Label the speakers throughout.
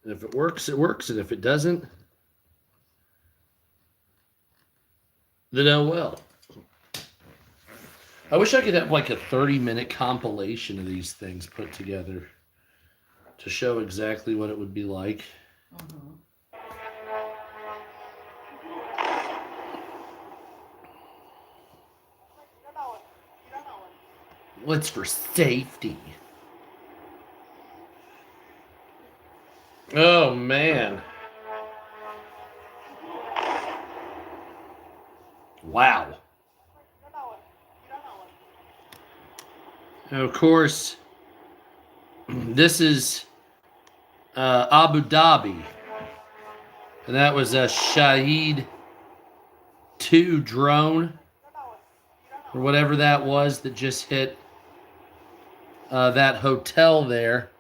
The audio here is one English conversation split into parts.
Speaker 1: And if it works, it works. And if it doesn't, then oh well. I wish I could have like a 30-minute compilation of these things put together to show exactly what it would be like.
Speaker 2: Mm-hmm.
Speaker 1: What's for safety? Oh man. Wow. And of course, this is Abu Dhabi. And that was a Shahid 2 drone, or whatever that was, that just hit that hotel there.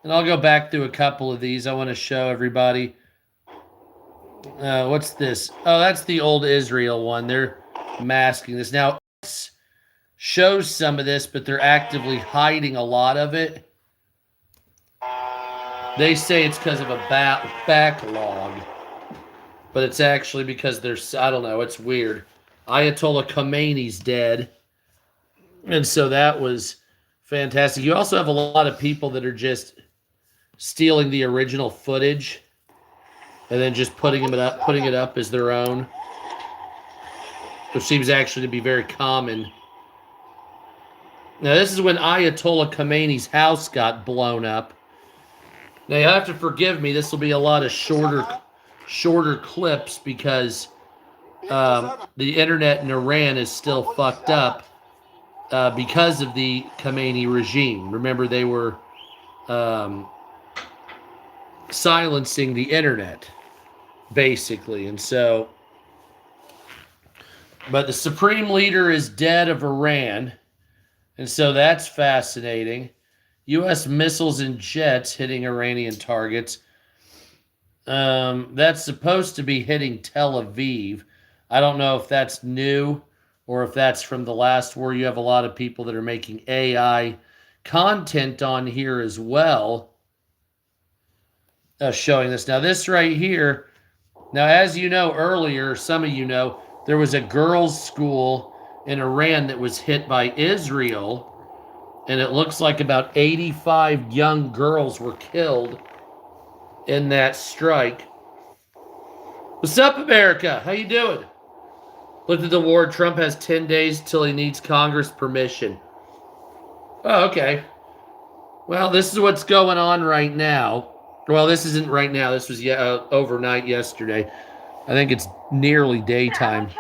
Speaker 1: And I'll go back through a couple of these. I want to show everybody. What's this? Oh, that's the old Israel one. They're masking this. Now, it shows some of this, but they're actively hiding a lot of it. They say it's because of a backlog, but it's actually because there's, I don't know, it's weird. Ayatollah Khomeini's dead. And so that was fantastic. You also have a lot of people that are just stealing the original footage and then just putting it up as their own, which seems actually to be very common. Now, this is when Ayatollah Khomeini's house got blown up. Now, you have to forgive me. This will be a lot of shorter clips because the internet in Iran is still fucked up because of the Khomeini regime. Remember, they were silencing the internet, basically. And so, but the supreme leader is dead of Iran. And so that's fascinating. U.S. missiles and jets hitting Iranian targets. That's supposed to be hitting Tel Aviv. I don't know if that's new or if that's from the last war. You have a lot of people that are making AI content on here as well, showing this. Now, this right here, now, as you know earlier, some of you know, there was a girls' school in Iran that was hit by Israel, and it looks like about 85 young girls were killed in that strike. What's up, America? How you doing? Looked at the war. Trump has 10 days till he needs Congress permission. Oh, okay. Well, this is what's going on right now. Well, this isn't right now. This was overnight yesterday. I think it's nearly daytime.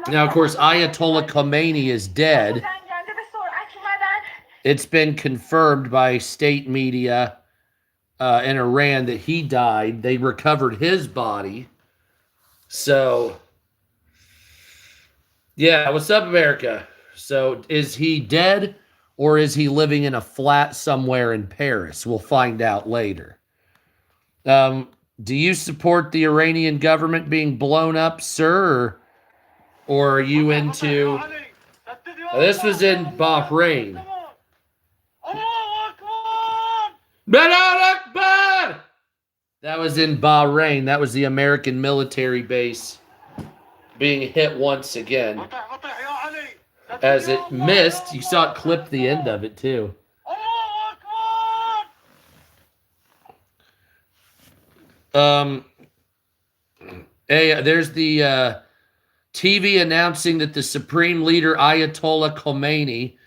Speaker 1: Now, of course, Ayatollah Khomeini is dead. It's been confirmed by state media in Iran that he died. They recovered his body. So, yeah, what's up, America? So, is he dead or is he living in a flat somewhere in Paris? We'll find out later. Do you support the Iranian government being blown up, sir? Or are you into... This was in Bahrain. That was in Bahrain. That was the American military base being hit once again. As it missed, you saw it clip the end of it too. Hey, there's the TV announcing that the supreme leader Ayatollah Khomeini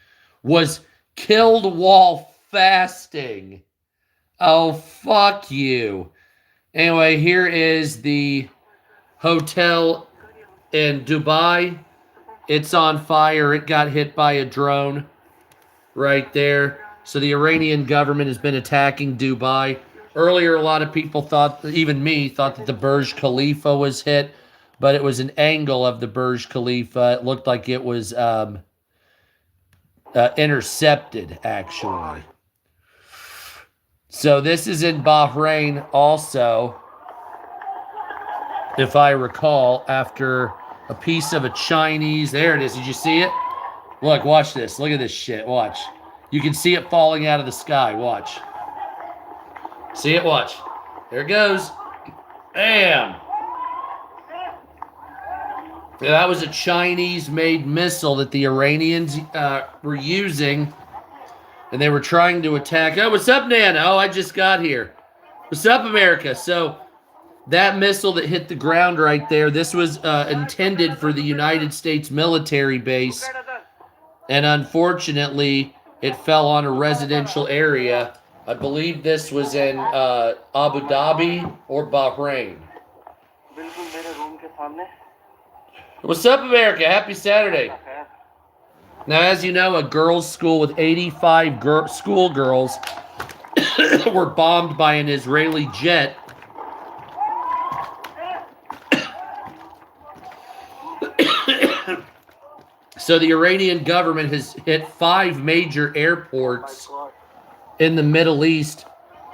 Speaker 1: was killed while fasting. Oh, fuck you. Anyway, here is the hotel in Dubai. It's on fire. It got hit by a drone right there. So the Iranian government has been attacking Dubai. Earlier, a lot of people thought, even me, thought that the Burj Khalifa was hit, but it was an angle of the Burj Khalifa. It looked like it was intercepted, actually. So this is in Bahrain also, if I recall, after a piece of a Chinese. There it is. Did you see it? Look, watch this. Look at this shit. Watch. You can see it falling out of the sky. Watch. See it? Watch. There it goes. Bam. Yeah, that was a Chinese-made missile that the Iranians were using, and they were trying to attack. Oh, what's up, Nana? Oh, I just got here. What's up, America? So that missile that hit the ground right there, this was intended for the United States military base, and unfortunately, it fell on a residential area. I believe this was in Abu Dhabi or Bahrain. What's up, America? Happy Saturday. Now, as you know, a girls' school with 85 schoolgirls were bombed by an Israeli jet. So the Iranian government has hit 5 major airports in the Middle East,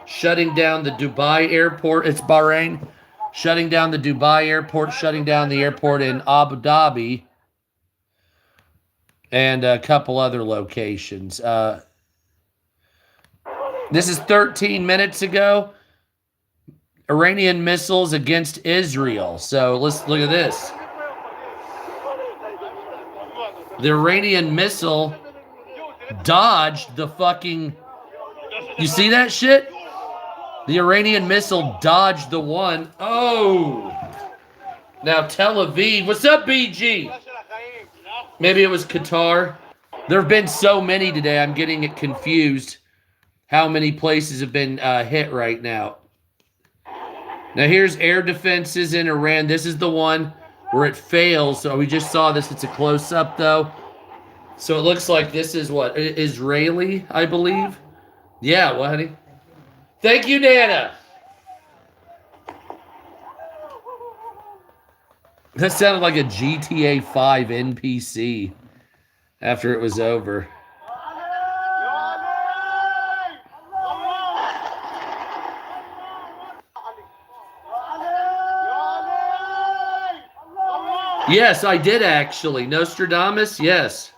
Speaker 1: shutting down the Dubai airport. It's Bahrain. Shutting down the Dubai airport, shutting down the airport in Abu Dhabi, and a couple other locations. This is 13 minutes ago. Iranian missiles against Israel. So let's look at this. The Iranian missile dodged the fucking... You see that shit? The Iranian missile dodged the one. Oh! Now Tel Aviv. What's up, BG? Maybe it was Qatar. There have been so many today, I'm getting it confused how many places have been hit right now. Now here's air defenses in Iran. This is the one where it fails. So we just saw this. It's a close-up, though. So it looks like this is what? Israeli, I believe? Yeah, what, honey? Thank you, Nana. That sounded like a GTA 5 NPC after it was over. Yes, I did actually. Nostradamus, yes.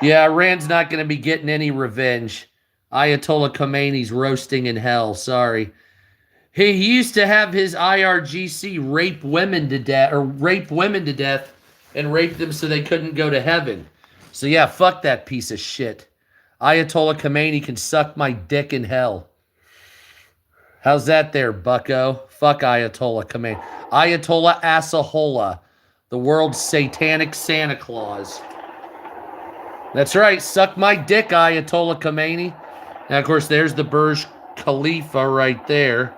Speaker 1: Yeah, Iran's not going to be getting any revenge. Ayatollah Khomeini's roasting in hell. Sorry. He used to have his IRGC rape women to death, and rape them so they couldn't go to heaven. So yeah, fuck that piece of shit. Ayatollah Khomeini can suck my dick in hell. How's that there, bucko? Fuck Ayatollah Khomeini. Ayatollah Asahola, the world's satanic Santa Claus. That's right. Suck my dick, Ayatollah Khomeini. Now, of course, there's the Burj Khalifa right there.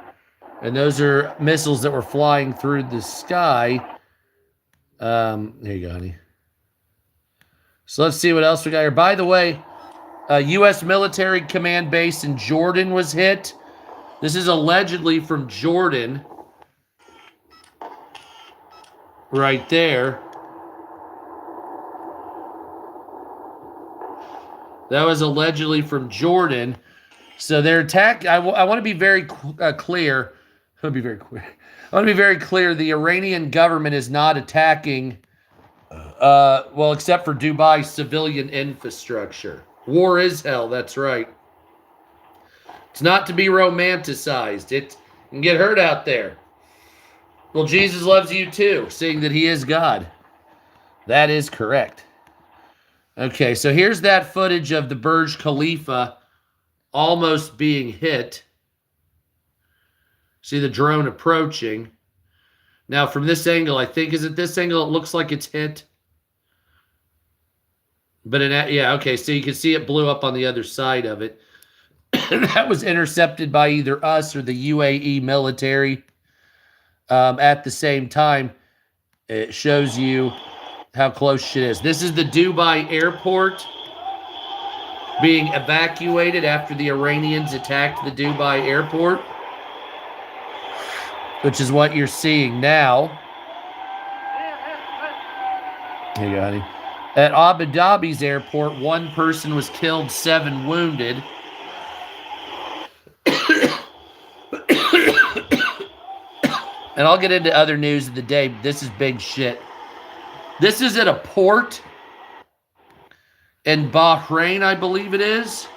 Speaker 1: And those are missiles that were flying through the sky. There you go, honey. So let's see what else we got here. By the way, a U.S. military command base in Jordan was hit. This is allegedly from Jordan. Right there. That was allegedly from Jordan. So their attack, I want to be very clear. I want to be very clear. The Iranian government is not attacking, well, except for Dubai civilian infrastructure. War is hell, that's right. It's not to be romanticized. It can get hurt out there. Well, Jesus loves you too, seeing that he is God. That is correct. Okay, so here's that footage of the Burj Khalifa almost being hit. See the drone approaching. Now, from this angle, I think, is it this angle? It looks like it's hit. But, yeah, okay, so you can see it blew up on the other side of it. That was intercepted by either us or the UAE military. At the same time, it shows you how close shit is. This is the Dubai airport being evacuated after the Iranians attacked the Dubai airport, which is what you're seeing now. Here you go, honey. At Abu Dhabi's airport, 1 person was killed, 7 wounded. And I'll get into other news of the day. This is big shit. This is at a port in Bahrain, I believe it is.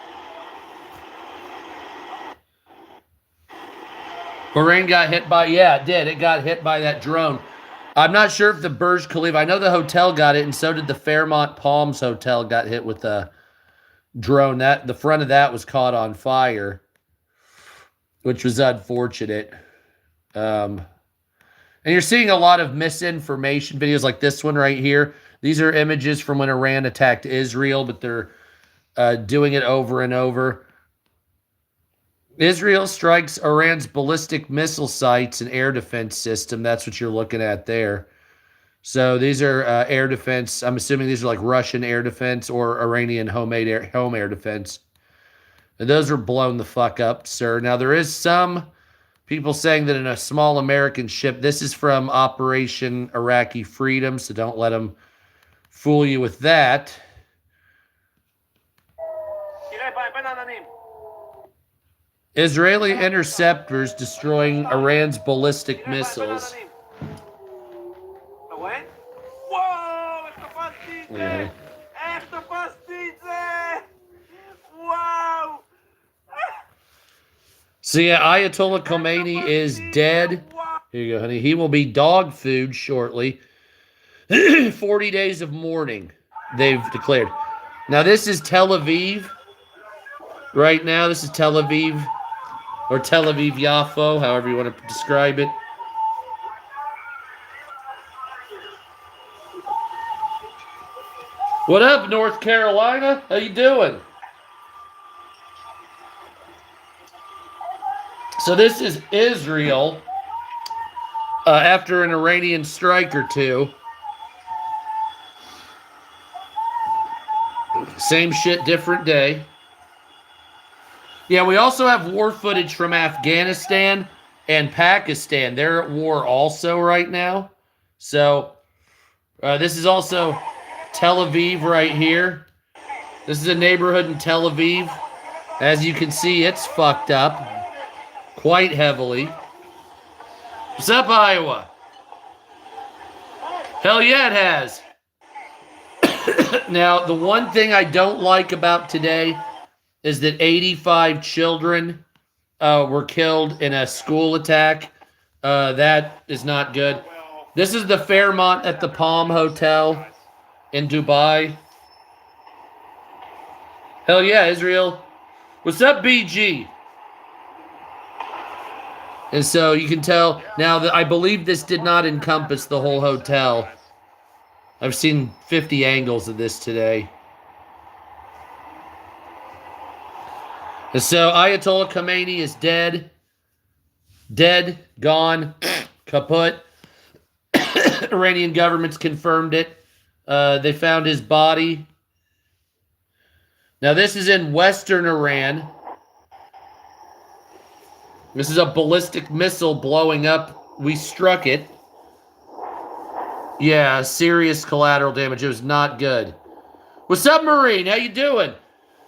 Speaker 1: Bahrain got hit by, yeah, it did. It got hit by that drone. I'm not sure if the Burj Khalifa, I know the hotel got it, and so did the Fairmont Palms Hotel got hit with a drone. That the front of that was caught on fire, which was unfortunate. And you're seeing a lot of misinformation videos like this one right here. These are images from when Iran attacked Israel, but they're doing it over and over. Israel strikes Iran's ballistic missile sites and air defense system. That's what you're looking at there. So these are air defense. I'm assuming these are like Russian air defense or Iranian home air defense. And those are blown the fuck up, sir. Now, there is some people saying that in a small American ship, this is from Operation Iraqi Freedom, so don't let them fool you with that. Israeli interceptors destroying Iran's ballistic missiles. Yeah. So yeah, Ayatollah Khomeini is dead. Here you go, honey. He will be dog food shortly. 40 days of mourning, they've declared. Now this is Tel Aviv. Right now, this is Tel Aviv. Or Tel Aviv Yafo, however you want to describe it. What up, North Carolina? How you doing? So this is Israel after an Iranian strike or two. Same shit, different day. Yeah, we also have war footage from Afghanistan and Pakistan. They're at war also right now. So this is also Tel Aviv right here. This is a neighborhood in Tel Aviv. As you can see, it's fucked up quite heavily. What's up, Iowa? Hell yeah, it has. Now, the one thing I don't like about today is that 85 children were killed in a school attack. That is not good. This is the Fairmont at the Palm Hotel in Dubai. Hell yeah, Israel. What's up, BG? And so you can tell now that I believe this did not encompass the whole hotel. I've seen 50 angles of this today. And so Ayatollah Khomeini is dead. Dead, gone, kaput. Iranian government's confirmed it. They found his body. Now this is in western Iran. This is a ballistic missile blowing up. We struck it. Yeah, serious collateral damage. It was not good. What's up, Marine? How you doing?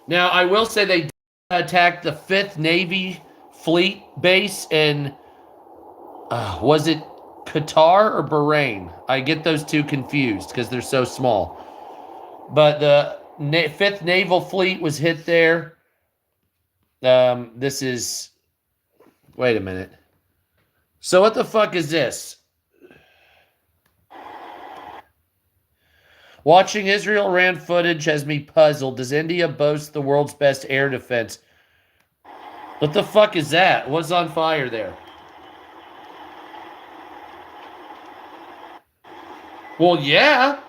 Speaker 1: Now, I will say they attacked the 5th Navy Fleet base in, was it Qatar or Bahrain? I get those two confused because they're so small. But the 5th Naval Fleet was hit there. This is... Wait a minute. So what the fuck is this? Watching Israel-Iran footage has me puzzled. Does India boast the world's best air defense? What the fuck is that? What's on fire there? Well, yeah.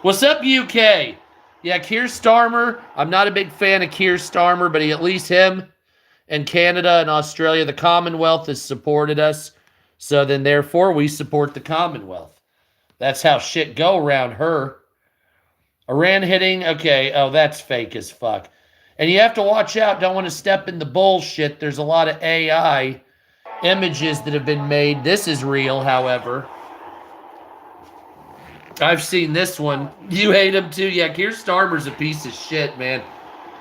Speaker 1: What's up, UK? Yeah, Keir Starmer. I'm not a big fan of Keir Starmer, but at least him and Canada and Australia, the Commonwealth has supported us. So then, therefore, we support the Commonwealth. That's how shit go around her. Iran hitting, okay, oh, that's fake as fuck. And you have to watch out, don't want to step in the bullshit. There's a lot of AI images that have been made. This is real, however. I've seen this one. You hate him too? Yeah, Keir Starmer's a piece of shit, man.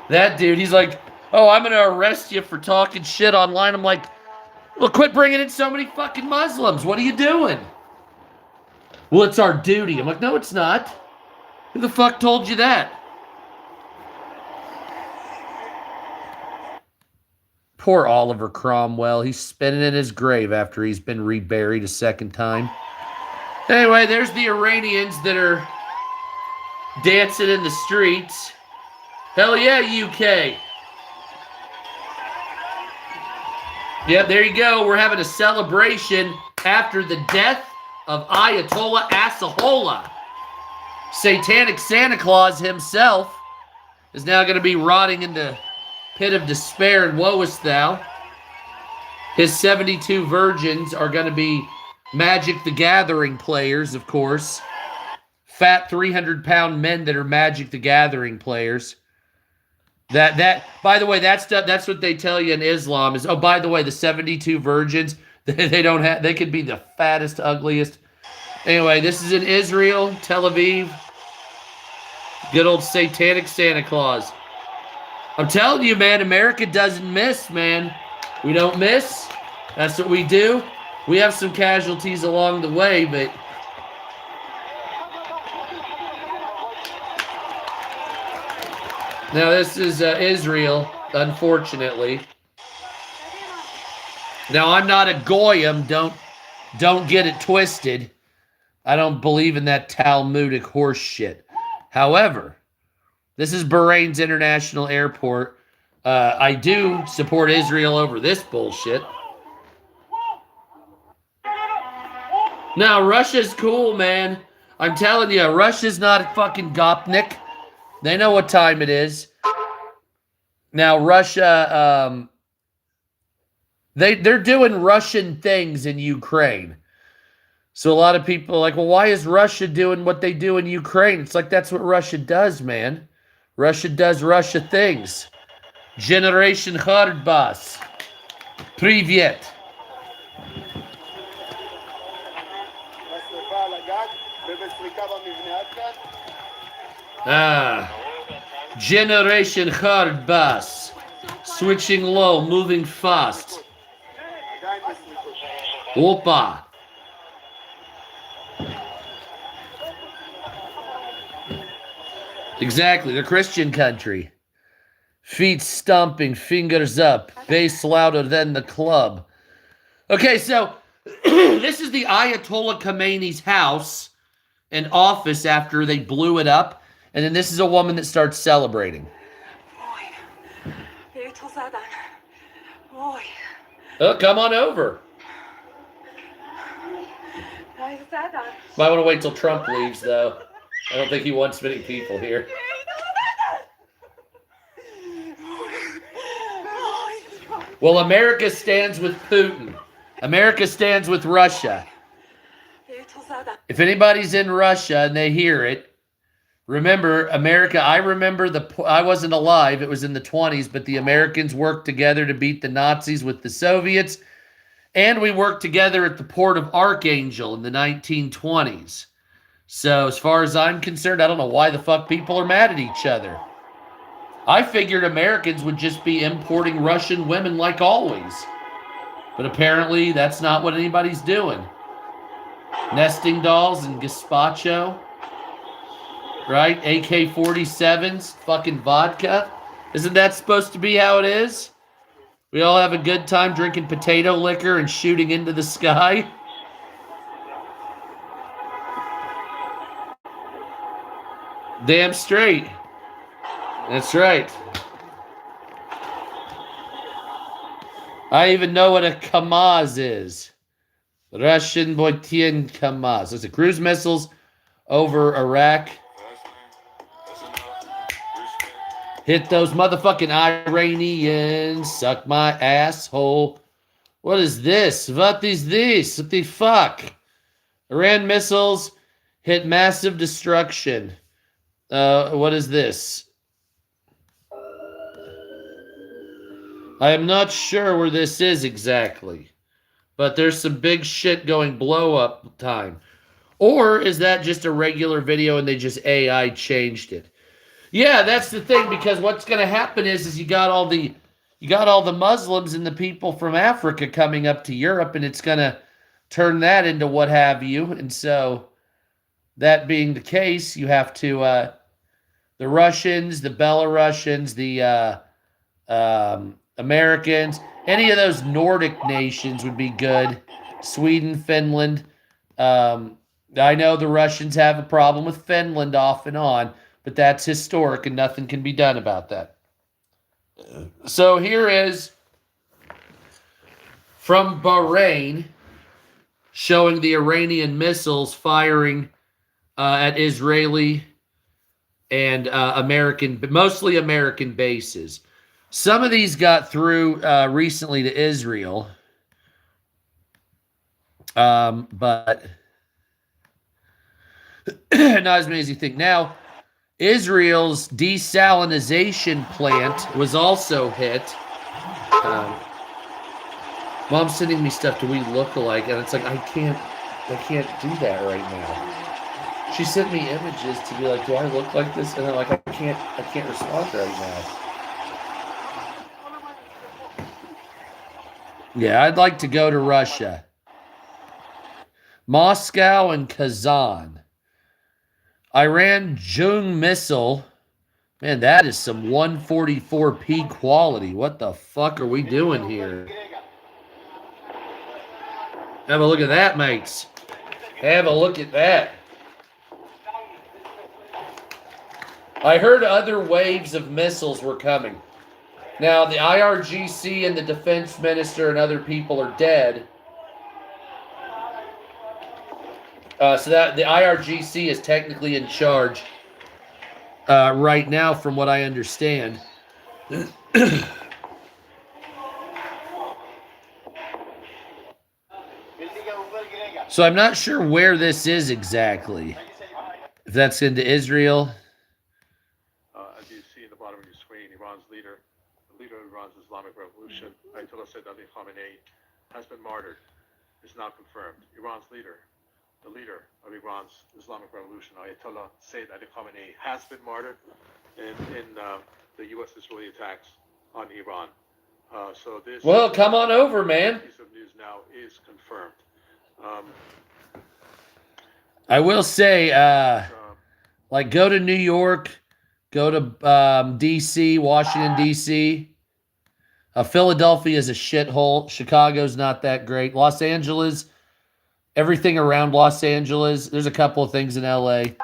Speaker 1: That dude, he's like, oh, I'm going to arrest you for talking shit online. I'm like, Well, quit bringing in so many fucking Muslims. What are you doing? Well, it's our duty. I'm like, no, it's not. Who the fuck told you that? Poor Oliver Cromwell. He's spinning in his grave after he's been reburied a second time. Anyway, there's the Iranians that are dancing in the streets. Hell yeah, UK. Yep, there you go. We're having a celebration after the death of Ayatollah Assahola. Satanic Santa Claus himself is now going to be rotting in the pit of despair and woeest thou. His 72 virgins are going to be Magic the Gathering players, of course. Fat 300-pound men that are Magic the Gathering players. That by the way, that's what they tell you in Islam is, oh, by the way, the 72 virgins, they could be the fattest, ugliest. Anyway, this is in Israel, Tel Aviv. Good old Satanic Santa Claus. I'm telling you, man, America doesn't miss, man. We don't miss. That's what we do. We have some casualties along the way, but now this is Israel, unfortunately. Now I'm not a goyim. Don't get it twisted. I don't believe in that Talmudic horse shit. However, this is Bahrain's international airport. I do support Israel over this bullshit. Now, Russia's cool, man. I'm telling you, Russia's not a fucking Gopnik. They know what time it is. Now, Russia, they're doing Russian things in Ukraine. So a lot of people are like, well, why is Russia doing what they do in Ukraine? It's like, that's what Russia does, man. Russia does Russia things. Generation Kharbas. Privyet. Generation Kharbas. Switching low, moving fast. Opa. Exactly, the Christian country. Feet stomping, fingers up, bass louder than the club. Okay, so this is the Ayatollah Khomeini's house and office after they blew it up. And then this is a woman that starts celebrating. Oh, come on over. Might want to wait till Trump leaves, though. I don't think he wants many people here. Well, America stands with Putin. America stands with Russia. If anybody's in Russia and they hear it, remember, America, I wasn't alive, it was in the 1920s, but the Americans worked together to beat the Nazis with the Soviets, and we worked together at the port of Archangel in the 1920s. So as far as I'm concerned, I don't know why the fuck people are mad at each other. I figured Americans would just be importing Russian women like always. But apparently that's not what anybody's doing. Nesting dolls and gazpacho. Right? AK-47s, fucking vodka. Isn't that supposed to be how it is? We all have a good time drinking potato liquor and shooting into the sky. Damn straight. That's right. I even know what a KAMAZ is. Russian Boytian KAMAZ. It's a cruise missiles over Iraq. Hit those motherfucking Iranians. Suck my asshole. What is this? What is this? What the fuck? Iran missiles hit massive destruction. What is this? I am not sure where this is exactly. But there's some big shit going blow up time. Or is that just a regular video and they just AI changed it? Yeah, that's the thing, because what's going to happen is you got all the you got all the Muslims and the people from Africa coming up to Europe, and it's going to turn that into what have you. And so, that being the case, you have to the Russians, the Belarusians, the Americans, any of those Nordic nations would be good. Sweden, Finland. I know the Russians have a problem with Finland off and on, but that's historic and nothing can be done about that. So here is from Bahrain showing the Iranian missiles firing at Israeli and mostly American bases. Some of these got through recently to Israel, but not as many as you think. Now, Israel's desalination plant was also hit. Mom's sending me stuff. Do we look alike? And it's like I can't do that right now. She sent me images to be like, do I look like this? And I'm like, I can't respond right now. Yeah, I'd like to go to Russia. Moscow and Kazan. Iran Jung missile. Man, that is some 144p quality. What the fuck are we doing here? Have a look at that, mates. Have a look at that. I heard other waves of missiles were coming. Now, the IRGC and the defense minister and other people are dead. So that the IRGC is technically in charge right now, from what I understand. So I'm not sure where this is exactly. If that's into Israel.
Speaker 2: As you see in the bottom of your screen, Iran's leader, the leader of Iran's Islamic Revolution, Ayatollah Sayyid Ali Khamenei, has been martyred. It's now confirmed. Iran's leader, the leader of Iran's Islamic Revolution, Ayatollah Sayyid Ali Khamenei, has been martyred in the U.S.-Israeli attacks on Iran. So this.
Speaker 1: Well, come on over, man.
Speaker 2: Piece of news now is confirmed.
Speaker 1: I will say, like, go to New York, go to D.C., Washington, D.C. Philadelphia is a shithole. Chicago's not that great. Los Angeles, everything around Los Angeles. There's a couple of things in L.A.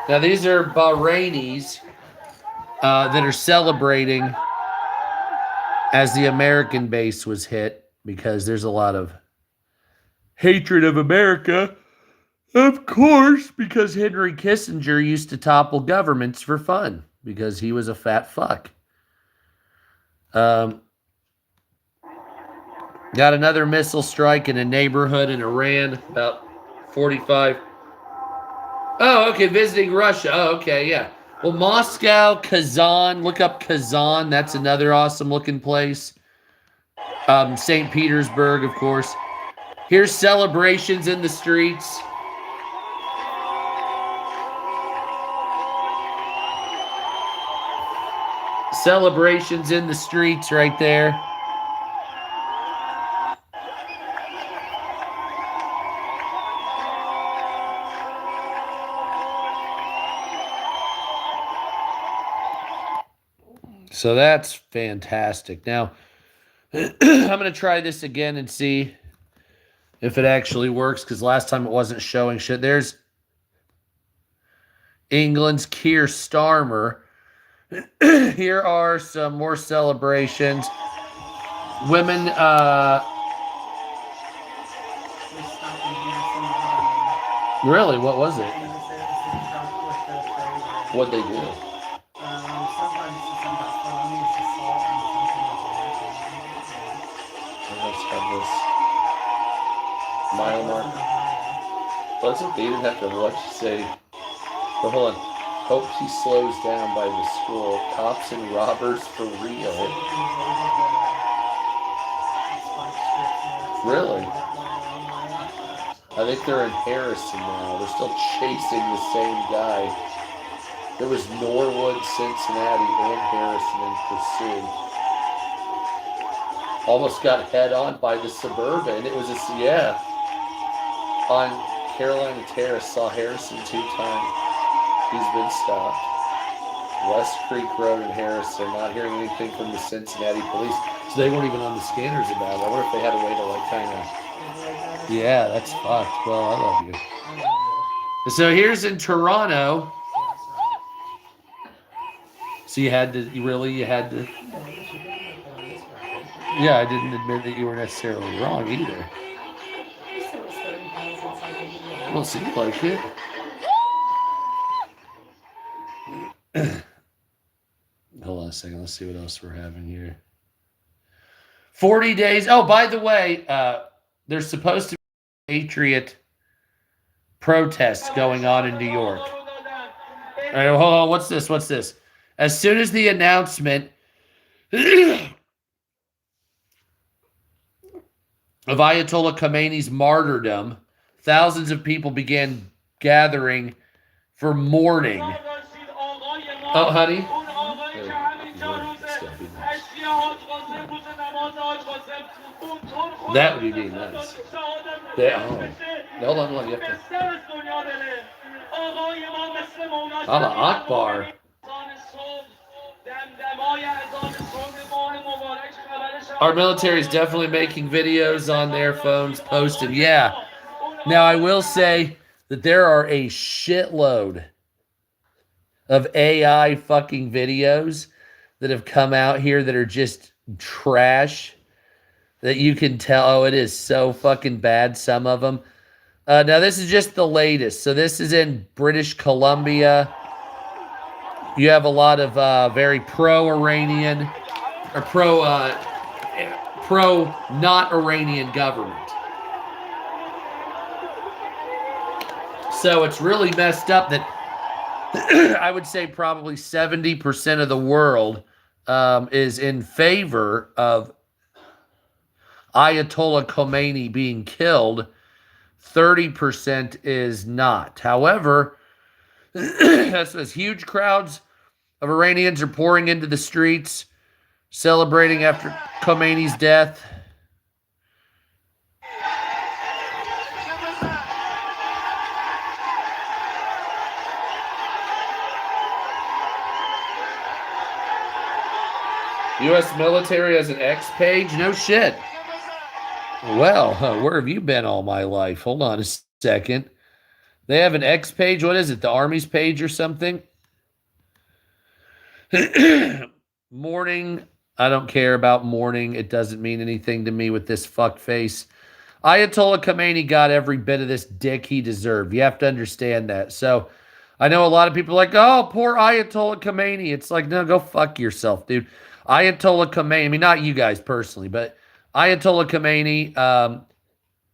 Speaker 1: Now, these are Bahrainis that are celebrating as the American base was hit, because there's a lot of hatred of America, of course, because Henry Kissinger used to topple governments for fun because he was a fat fuck. Got another missile strike in a neighborhood in Iran, about 45. Oh, okay, visiting Russia. Oh, okay, yeah. Well, Moscow, Kazan, look up Kazan. That's another awesome looking place. St. Petersburg, of course. Here's celebrations in the streets. Celebrations in the streets right there. So that's fantastic. Now, I'm going to try this again and see if it actually works, because last time it wasn't showing shit. There's England's Keir Starmer. Here are some more celebrations. Women, really, what was it? What'd they do? Let's have this mile mark. Wasn't they didn't have to what you say? But hold on. Hope he slows down by the school. Cops and robbers for real. Really? I think they're in Harrison now. They're still chasing the same guy. There was Norwood, Cincinnati, and Harrison in pursuit. Almost got head on by the Suburban. It was on Carolina Terrace. Saw Harrison 2 times. He's been stopped. West Creek Road in Harrison. Not hearing anything from the Cincinnati police. So they weren't even on the scanners about it. I wonder if they had a way to like kind of. Yeah, that's fucked. Well, I love you. So here's in Toronto. So you had to. Yeah, I didn't admit that you were necessarily wrong either. Well, seems like it. Hold on a second. Let's see what else we're having here. 40 days. Oh, by the way, there's supposed to be Patriot protests going on in New York. All right, hold on. What's this? As soon as the announcement of Ayatollah Khomeini's martyrdom, thousands of people began gathering for mourning. Oh, honey? That would be being nice. Hold on, you have to. Allah Akbar. Our military is definitely making videos on their phones, posted. Yeah. Now, I will say that there are a shitload of AI fucking videos that have come out here that are just trash, that you can tell, oh, it is so fucking bad, some of them. Now, this is just the latest. So this is in British Columbia. You have a lot of very pro-Iranian or pro-not-Iranian government. So it's really messed up that I would say probably 70% of the world is in favor of Ayatollah Khomeini being killed. 30% is not. However, as huge crowds of Iranians are pouring into the streets, celebrating after Khomeini's death. U.S. military has an X page? No shit. Well, where have you been all my life? Hold on a second. They have an X page? What is it? The Army's page or something? Mourning. I don't care about mourning. It doesn't mean anything to me with this fuckface. Ayatollah Khomeini got every bit of this dick he deserved. You have to understand that. So I know a lot of people are like, oh, poor Ayatollah Khomeini. It's like, no, go fuck yourself, dude. Ayatollah Khomeini, I mean, not you guys personally, but Ayatollah Khomeini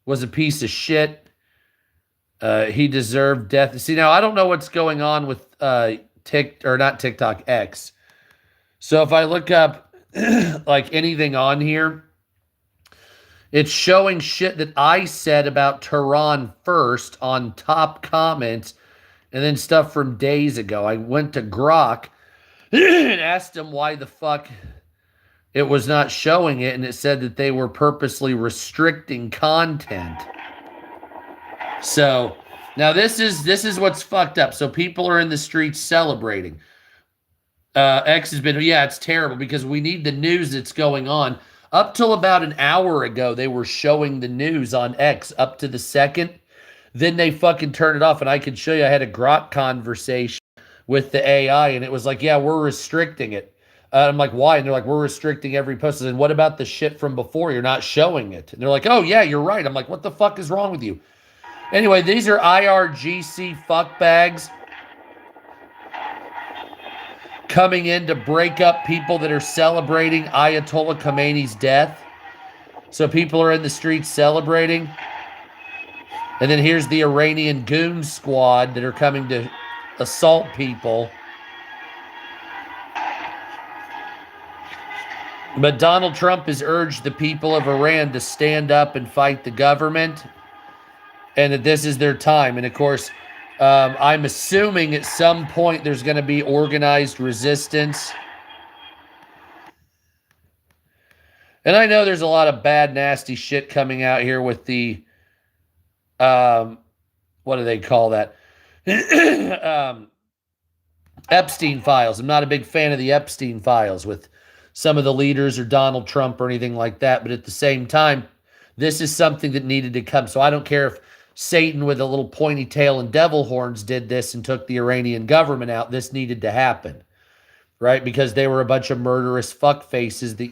Speaker 1: was a piece of shit. He deserved death. See, now I don't know what's going on with TikTok X. So if I look up like anything on here, it's showing shit that I said about Tehran first on top comments, and then stuff from days ago. I went to Grok and asked him why the fuck it was not showing it, and it said that they were purposely restricting content. So now this is what's fucked up. So people are in the streets celebrating. X has been, yeah, it's terrible because we need the news that's going on. Up till about an hour ago, they were showing the news on X up to the second. Then they fucking turned it off, and I can show you. I had a Grok conversation with the AI, and it was like, yeah, we're restricting it. I'm like, why? And they're like, we're restricting every post. And what about the shit from before? You're not showing it. And they're like, oh, yeah, you're right. I'm like, what the fuck is wrong with you? Anyway, these are IRGC fuckbags coming in to break up people that are celebrating Ayatollah Khomeini's death. So people are in the streets celebrating. And then here's the Iranian goon squad that are coming to assault people. But Donald Trump has urged the people of Iran to stand up and fight the government, and that this is their time. And of course, I'm assuming at some point there's going to be organized resistance. And I know there's a lot of bad, nasty shit coming out here with the, what do they call that? Epstein files. I'm not a big fan of the Epstein files with some of the leaders or Donald Trump or anything like that. But at the same time, this is something that needed to come. So I don't care if Satan with a little pointy tail and devil horns did this and took the Iranian government out. This needed to happen, right? Because they were a bunch of murderous fuckfaces that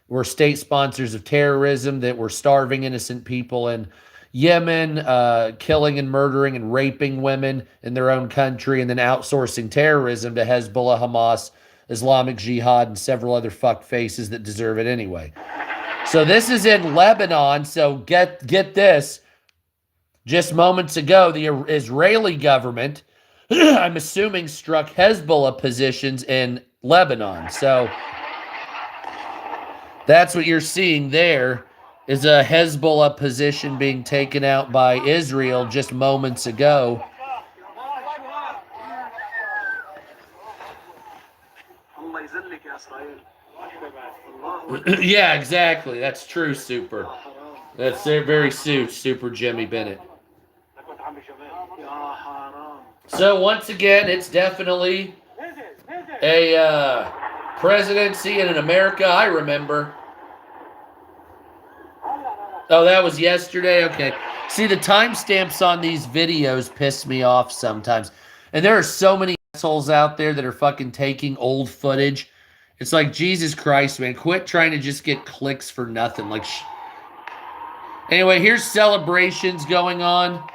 Speaker 1: were state sponsors of terrorism, that were starving innocent people in Yemen, killing and murdering and raping women in their own country, and then outsourcing terrorism to Hezbollah, Hamas, Islamic Jihad, and several other fuckfaces that deserve it anyway. So this is in Lebanon. So get this. Just moments ago, the Israeli government, I'm assuming, struck Hezbollah positions in Lebanon. So that's what you're seeing there, is a Hezbollah position being taken out by Israel just moments ago. Yeah, exactly. That's true, Super. That's very Super Jimmy Bennett. So once again, it's definitely a presidency in an America I remember. Oh, that was yesterday? Okay. See, the timestamps on these videos piss me off sometimes. And there are so many assholes out there that are fucking taking old footage. It's like, Jesus Christ, man. Quit trying to just get clicks for nothing. Like, anyway, here's celebrations going on.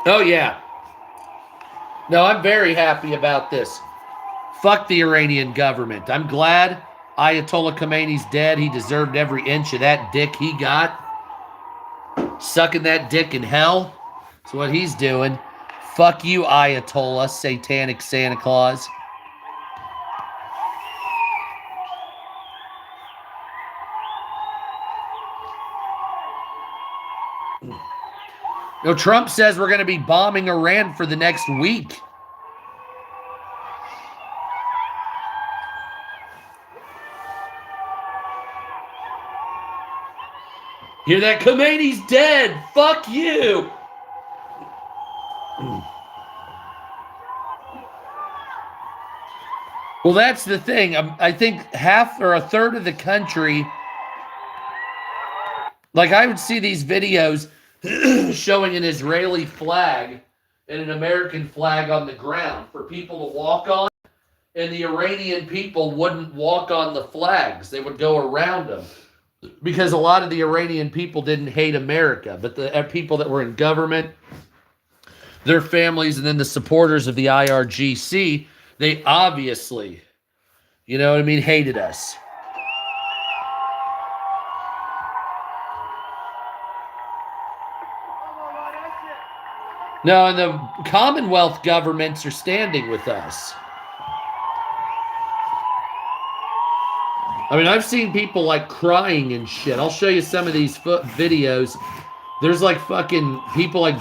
Speaker 1: Oh, yeah. No, I'm very happy about this. Fuck the Iranian government. I'm glad Ayatollah Khomeini's dead. He deserved every inch of that dick he got. Sucking that dick in hell. That's what he's doing. Fuck you, Ayatollah, satanic Santa Claus. No, Trump says we're going to be bombing Iran for the next week. Hear that? Khomeini's dead. Fuck you. Well, that's the thing. I think half or a third of the country, like I would see these videos showing an Israeli flag and an American flag on the ground for people to walk on, and the Iranian people wouldn't walk on the flags. They would go around them because a lot of the Iranian people didn't hate America, but the people that were in government, their families, and then the supporters of the IRGC, they obviously, you know what I mean, hated us. No, and the Commonwealth governments are standing with us. I mean, I've seen people like crying and shit. I'll show you some of these videos. There's like fucking people like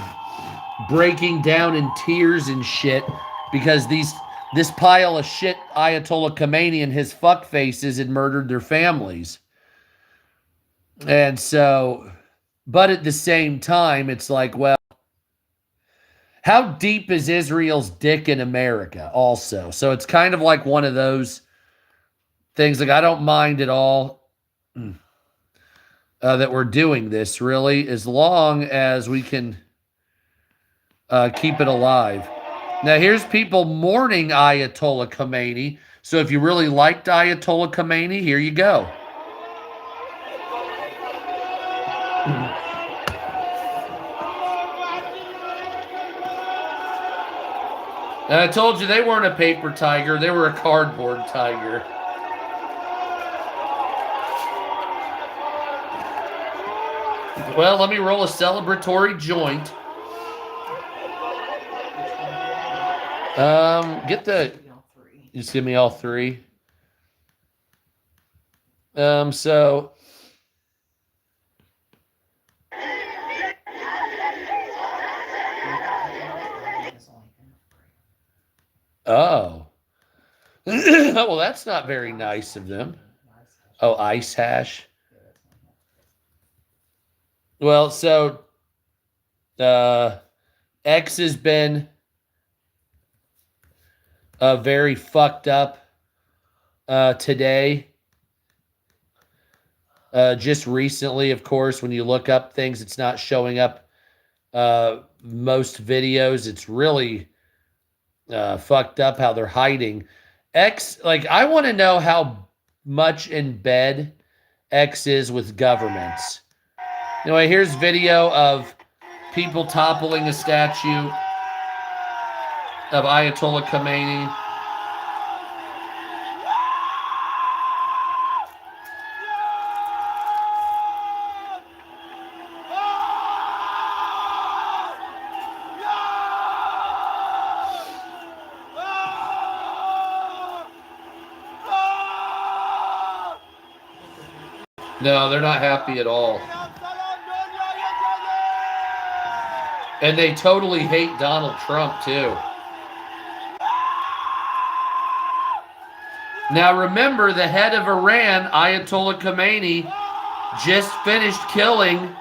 Speaker 1: breaking down in tears and shit because this pile of shit, Ayatollah Khomeini and his fuckfaces, had murdered their families. And so, but at the same time, it's like, well, how deep is Israel's dick in America also? So it's kind of like one of those things. Like, I don't mind at all that we're doing this, really, as long as we can keep it alive. Now, here's people mourning Ayatollah Khomeini. So if you really liked Ayatollah Khomeini, here you go. And I told you they weren't a paper tiger. They were a cardboard tiger. Well, let me roll a celebratory joint. Just give me all three. So Oh. Well, that's not very nice of them. Oh, Ice Hash. Well, so X has been very fucked up today. Just recently, of course, when you look up things, it's not showing up most videos. It's really fucked up how they're hiding. X, like, I want to know how much in bed X is with governments. Anyway, here's video of people toppling a statue of Ayatollah Khomeini. No, they're not happy at all. And they totally hate Donald Trump, too. Now, remember, the head of Iran, Ayatollah Khomeini, just finished killing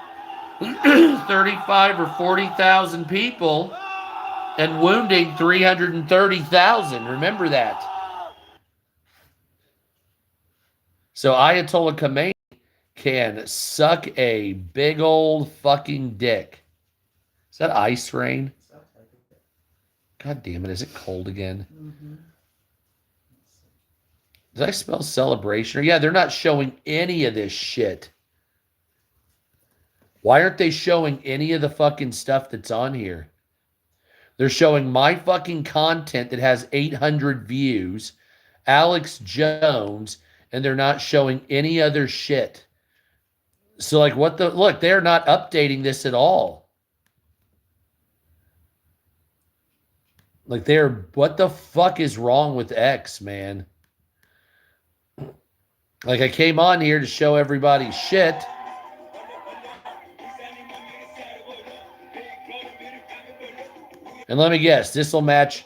Speaker 1: 35 or 40,000 people and wounding 330,000. Remember that. So Ayatollah Khomeini can suck a big old fucking dick. Is that ice rain? God damn it, is it cold again? Mm-hmm. Did I spell celebration? Yeah, they're not showing any of this shit. Why aren't they showing any of the fucking stuff that's on here? They're showing my fucking content that has 800 views, Alex Jones, and they're not showing any other shit. So, like, what the... Look, they're not updating this at all. Like, they're... What the fuck is wrong with X, man? Like, I came on here to show everybody shit. And let me guess, this will match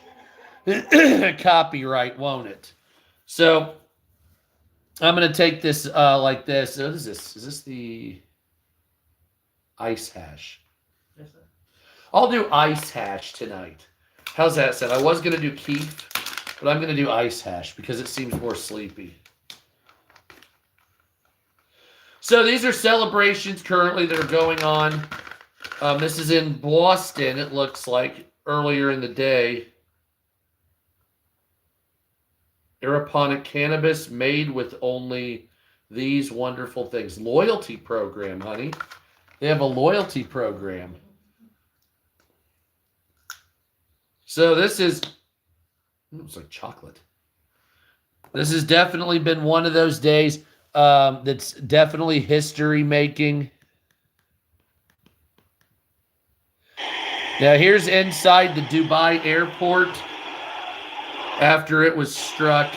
Speaker 1: copyright, won't it? So, I'm going to take this like this. What is this? Is this the Ice Hash? Yes, sir. I'll do Ice Hash tonight. How's that sound? I was going to do Keith, but I'm going to do Ice Hash because it seems more sleepy. So these are celebrations currently that are going on. This is in Boston, it looks like, earlier in the day. Aeroponic cannabis made with only these wonderful things. Loyalty program, honey. They have a loyalty program. So this is... It's like chocolate. This has definitely been one of those days that's definitely history making. Now here's inside the Dubai airport after it was struck.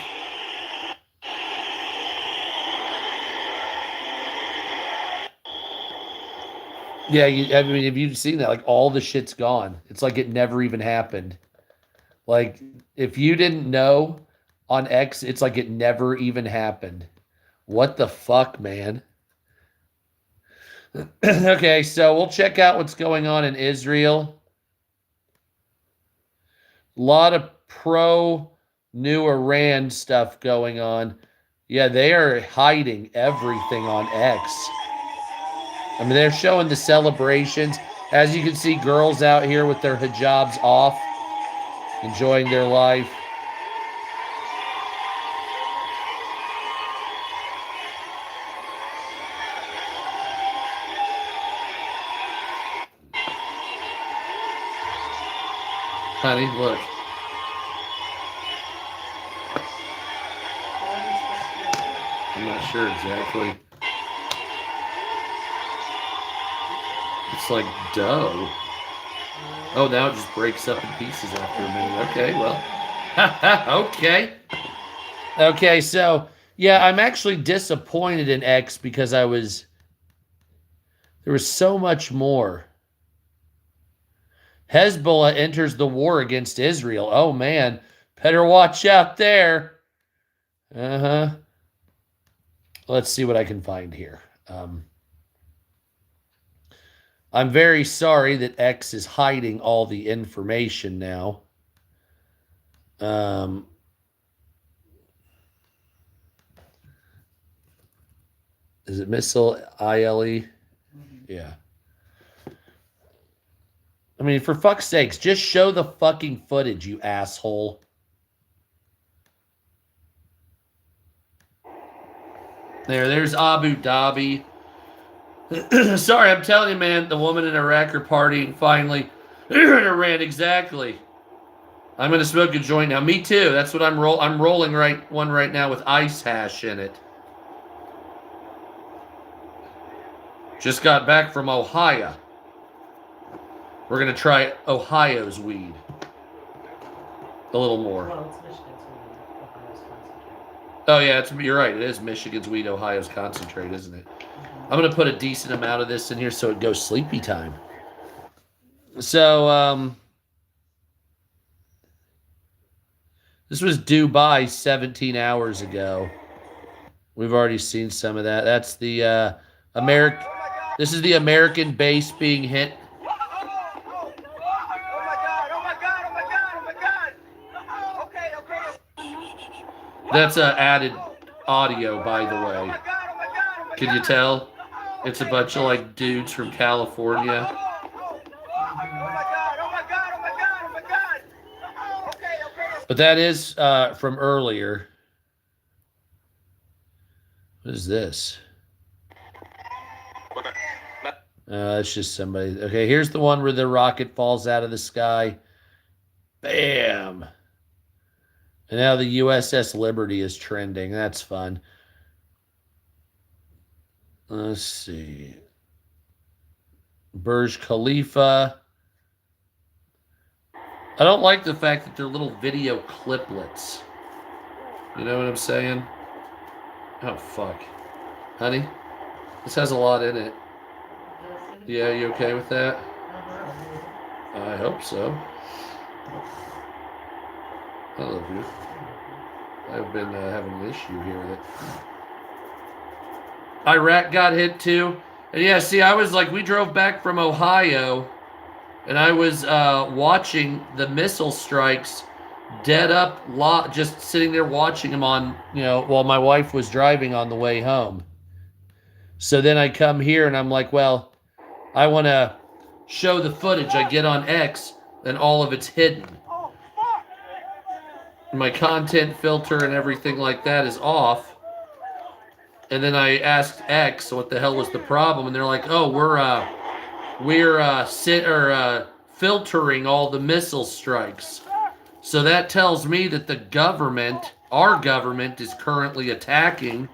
Speaker 1: Yeah, I mean, if you've seen that, like, all the shit's gone. It's like it never even happened. Like, if you didn't know on X, it's like it never even happened. What the fuck, man? Okay, so we'll check out what's going on in Israel. A lot of pro-New Iran stuff going on. Yeah, they are hiding everything on X. I mean, they're showing the celebrations. As you can see, girls out here with their hijabs off, enjoying their life. Honey, look. I'm not sure exactly. It's like dough. Oh, now it just breaks up in pieces after a minute. Okay, well. Okay. Okay, so, yeah, I'm actually disappointed in X because there was so much more. Hezbollah enters the war against Israel. Oh, man. Better watch out there. Uh-huh. Let's see what I can find here. I'm very sorry that X is hiding all the information now. Is it Missile ILE? Yeah. I mean, for fuck's sakes, just show the fucking footage, you asshole. There's Abu Dhabi. Sorry, I'm telling you, man, the woman in Iraq are partying finally. In Iran, exactly. I'm gonna smoke a joint now. Me too. That's what I'm rolling one right now with ice hash in it. Just got back from Ohio. We're gonna try Ohio's weed. A little more.
Speaker 3: Well, it's Michigan's weed. Ohio's concentrate.
Speaker 1: Oh yeah, you're right. It is Michigan's weed, Ohio's concentrate, isn't it? I'm gonna put a decent amount of this in here so it goes sleepy time. So this was Dubai 17 hours ago. We've already seen some of that. That's the American. This is the American base being hit. That's added audio, by the way. Can you tell? It's a bunch of like dudes from California. But that is from earlier. What is this? It's just somebody. Okay, here's the one where the rocket falls out of the sky. Bam. And now the USS Liberty is trending. That's fun. Let's see. Burj Khalifa. I don't like the fact that they're little video cliplets. You know what I'm saying? Oh, fuck. Honey, this has a lot in it. Yeah, you okay with that? I hope so. I love you. I've been having an issue here with it. Iraq got hit too. And yeah, see, I was like, we drove back from Ohio, and I was watching the missile strikes dead up, just sitting there watching them on, while my wife was driving on the way home. So then I come here and I'm like, well, I want to show the footage. I get on X and all of it's hidden. My content filter and everything like that is off. And then I asked X what the hell was the problem, and they're like, "Oh, we're filtering all the missile strikes." So that tells me that the government, our government, is currently attacking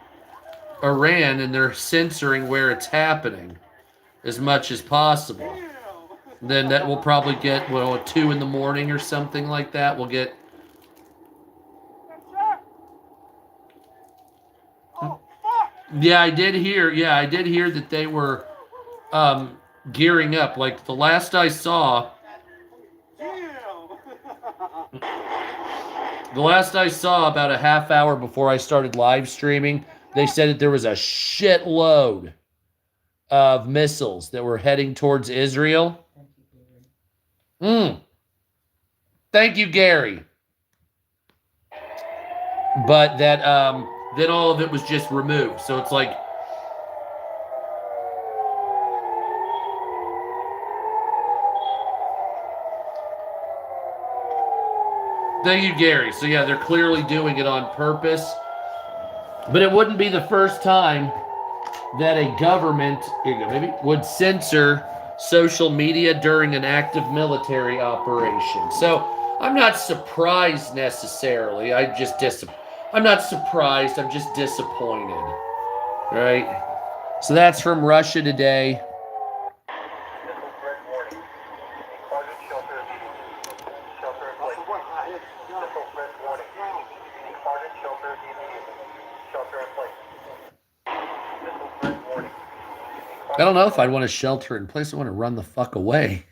Speaker 1: Iran, and they're censoring where it's happening as much as possible. Then that will probably get at 2 in the morning or something like that. We'll get. Yeah, I did hear that they were gearing up. Like the last I saw about a half hour before I started live streaming, they said that there was a shitload of missiles that were heading towards Israel. Thank you, Gary. But that then all of it was just removed. So it's like, thank you, Gary. So yeah, they're clearly doing it on purpose. But it wouldn't be the first time that a government would censor social media during an active military operation. So I'm not surprised necessarily. I'm not surprised. I'm just disappointed. Right? So that's from Russia Today. I don't know if I'd want to shelter in place. I want to run the fuck away.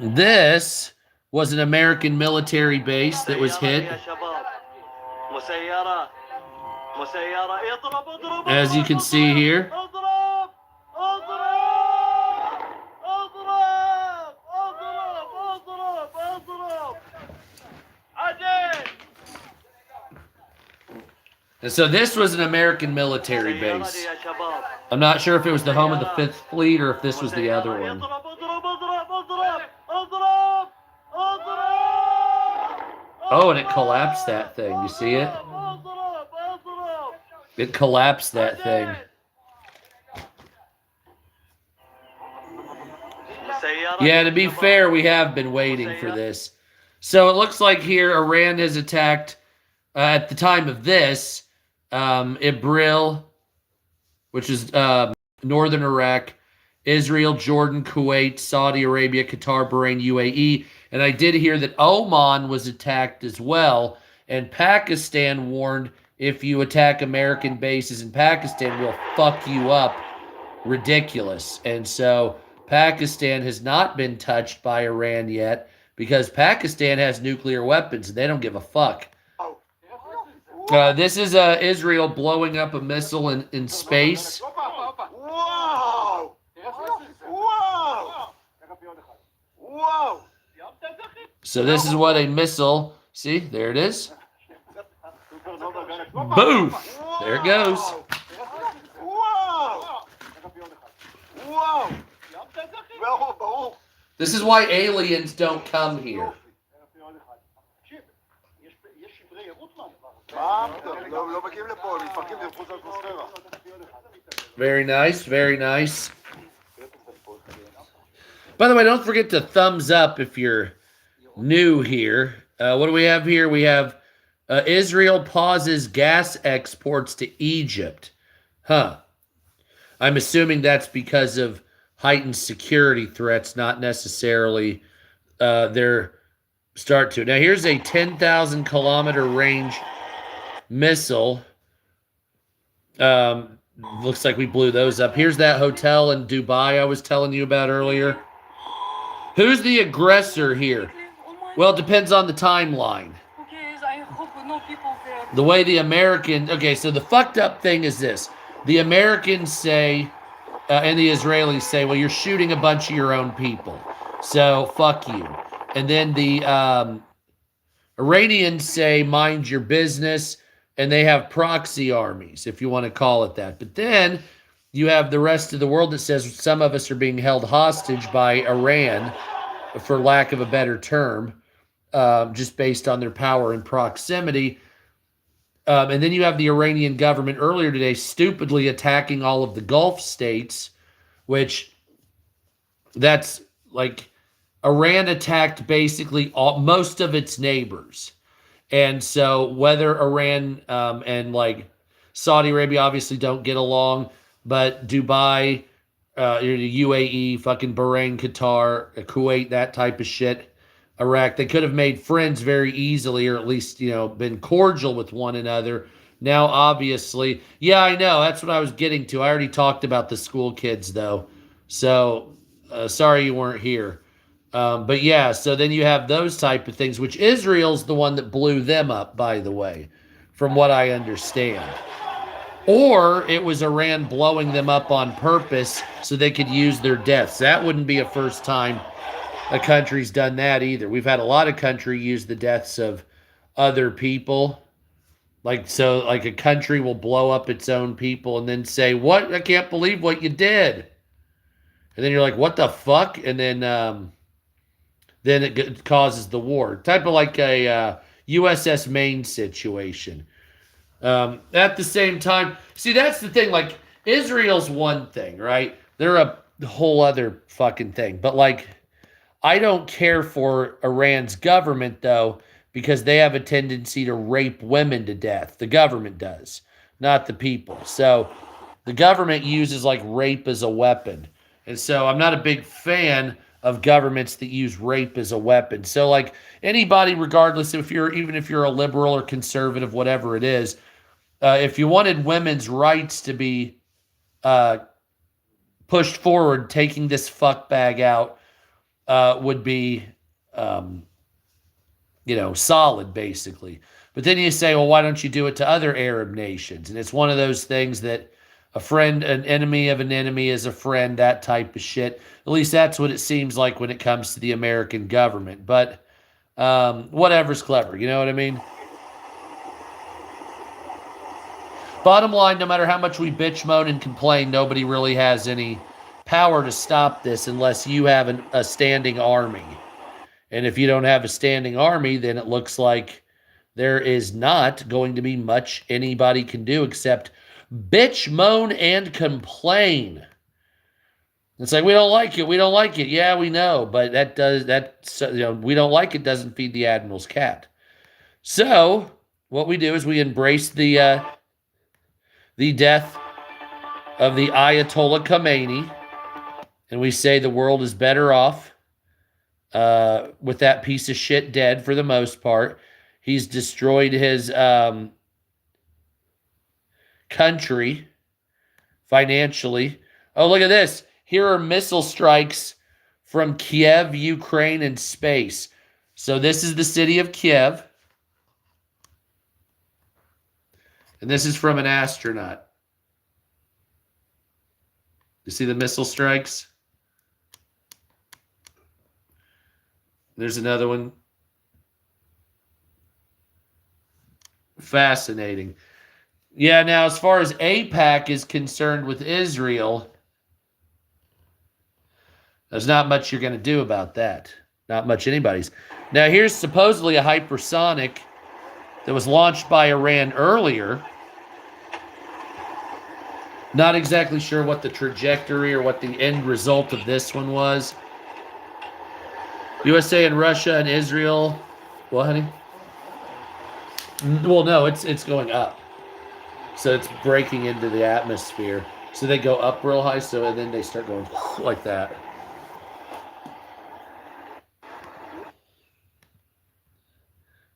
Speaker 1: This was an American military base that was hit. As you can see here. And so this was an American military base. I'm not sure if it was the home of the 5th Fleet or if this was the other one. Oh, and it collapsed that thing. You see it? It collapsed that thing. Yeah, to be fair, we have been waiting for this. So it looks like here Iran has attacked, at the time of this, Ibril, which is northern Iraq, Israel, Jordan, Kuwait, Saudi Arabia, Qatar, Bahrain, UAE. And I did hear that Oman was attacked as well. And Pakistan warned, if you attack American bases in Pakistan, we'll fuck you up. Ridiculous. And so Pakistan has not been touched by Iran yet because Pakistan has nuclear weapons and they don't give a fuck. This is Israel blowing up a missile in space.
Speaker 4: Wow! Wow! Wow!
Speaker 1: So this is what a missile, see, there it is. Boom! There it goes.
Speaker 4: Wow! Wow!
Speaker 1: This is why aliens don't come here. Very nice, very nice. By the way, don't forget to thumbs up if you're new here. What do we have here? We have Israel pauses gas exports to Egypt. Huh. I'm assuming that's because of heightened security threats, not necessarily their start to. Now, here's a 10,000 kilometer range missile. Looks like we blew those up. Here's that hotel in Dubai I was telling you about earlier. Who's the aggressor here? Well, it depends on the timeline. The way the American... Okay, so the fucked up thing is this. The Americans say, and the Israelis say, well, you're shooting a bunch of your own people. So, fuck you. And then the Iranians say, mind your business. And they have proxy armies, if you want to call it that. But then you have the rest of the world that says some of us are being held hostage by Iran, for lack of a better term, just based on their power and proximity. And then you have the Iranian government earlier today stupidly attacking all of the Gulf states, which that's like Iran attacked basically most of its neighbors. And so whether Iran and like Saudi Arabia obviously don't get along, but Dubai, UAE, fucking Bahrain, Qatar, Kuwait, that type of shit, Iraq, they could have made friends very easily, or at least, been cordial with one another. Now, obviously, yeah, I know. That's what I was getting to. I already talked about the school kids, though. So, sorry you weren't here. But yeah, so then you have those type of things, which Israel's the one that blew them up, by the way, from what I understand. Or it was Iran blowing them up on purpose so they could use their deaths. That wouldn't be a first time a country's done that either. We've had a lot of country use the deaths of other people. Like a country will blow up its own people and then say, what? I can't believe what you did. And then you're like, what the fuck? And then it causes the war. Type of like a USS Maine situation. At the same time, see, that's the thing. Like, Israel's one thing, right? They're a whole other fucking thing. But, like, I don't care for Iran's government, though, because they have a tendency to rape women to death. The government does, not the people. So the government uses, like, rape as a weapon. And so I'm not a big fan of governments that use rape as a weapon. So, like, anybody, regardless even if you're a liberal or conservative, whatever it is, if you wanted women's rights to be pushed forward, taking this fuck bag out, would be, solid, basically. But then you say, well, why don't you do it to other Arab nations? And it's one of those things that an enemy of an enemy is a friend, that type of shit. At least that's what it seems like when it comes to the American government. But whatever's clever, you know what I mean? Bottom line, no matter how much we bitch, moan, and complain, nobody really has any power to stop this unless you have a standing army. And if you don't have a standing army, then it looks like there is not going to be much anybody can do except bitch, moan, and complain. It's like, we don't like it. We don't like it. Yeah, we know. But we don't like it doesn't feed the Admiral's cat. So what we do is we embrace the death of the Ayatollah Khomeini. And we say the world is better off with that piece of shit dead for the most part. He's destroyed his country financially. Oh, look at this. Here are missile strikes from Kiev, Ukraine, in space. So this is the city of Kiev. And this is from an astronaut. You see the missile strikes? There's another one. Fascinating. Yeah, now as far as AIPAC is concerned with Israel, there's not much you're going to do about that. Not much anybody's. Now here's supposedly a hypersonic that was launched by Iran earlier. Not exactly sure what the trajectory or what the end result of this one was. USA and Russia and Israel. What, honey? Well, no, it's going up. So it's breaking into the atmosphere. So they go up real high, and then they start going like that.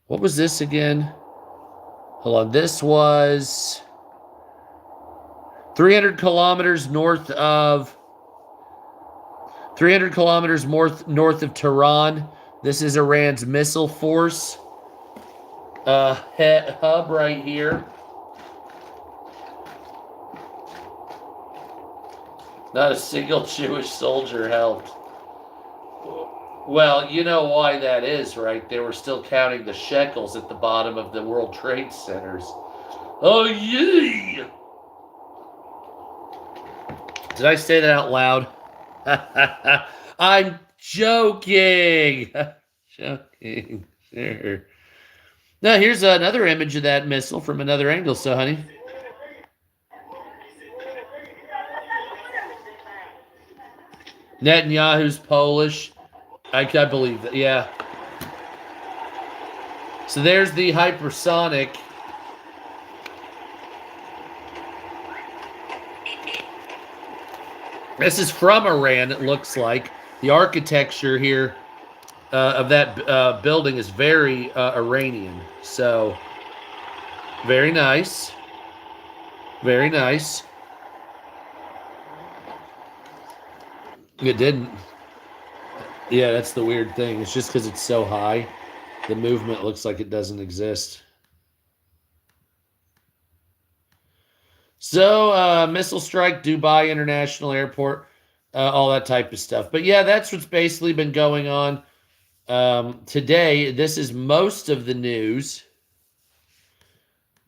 Speaker 1: What was this again? Hold on. This was 300 kilometers north of north of Tehran. This is Iran's missile force hub right here. Not a single Jewish soldier helped. Well, you know why that is, right? They were still counting the shekels at the bottom of the World Trade Centers. Oh, yeah! Did I say that out loud? I'm joking. Joking. Sure. Now, here's another image of that missile from another angle, so, honey. Netanyahu's Polish. I believe that, yeah. So there's the hypersonic. This is from Iran, it looks like. The architecture here of that building is very Iranian. So, very nice. Very nice. It didn't. Yeah, that's the weird thing. It's just because it's so high. The movement looks like it doesn't exist. So, missile strike, Dubai International Airport, all that type of stuff. But yeah, that's what's basically been going on today. This is most of the news,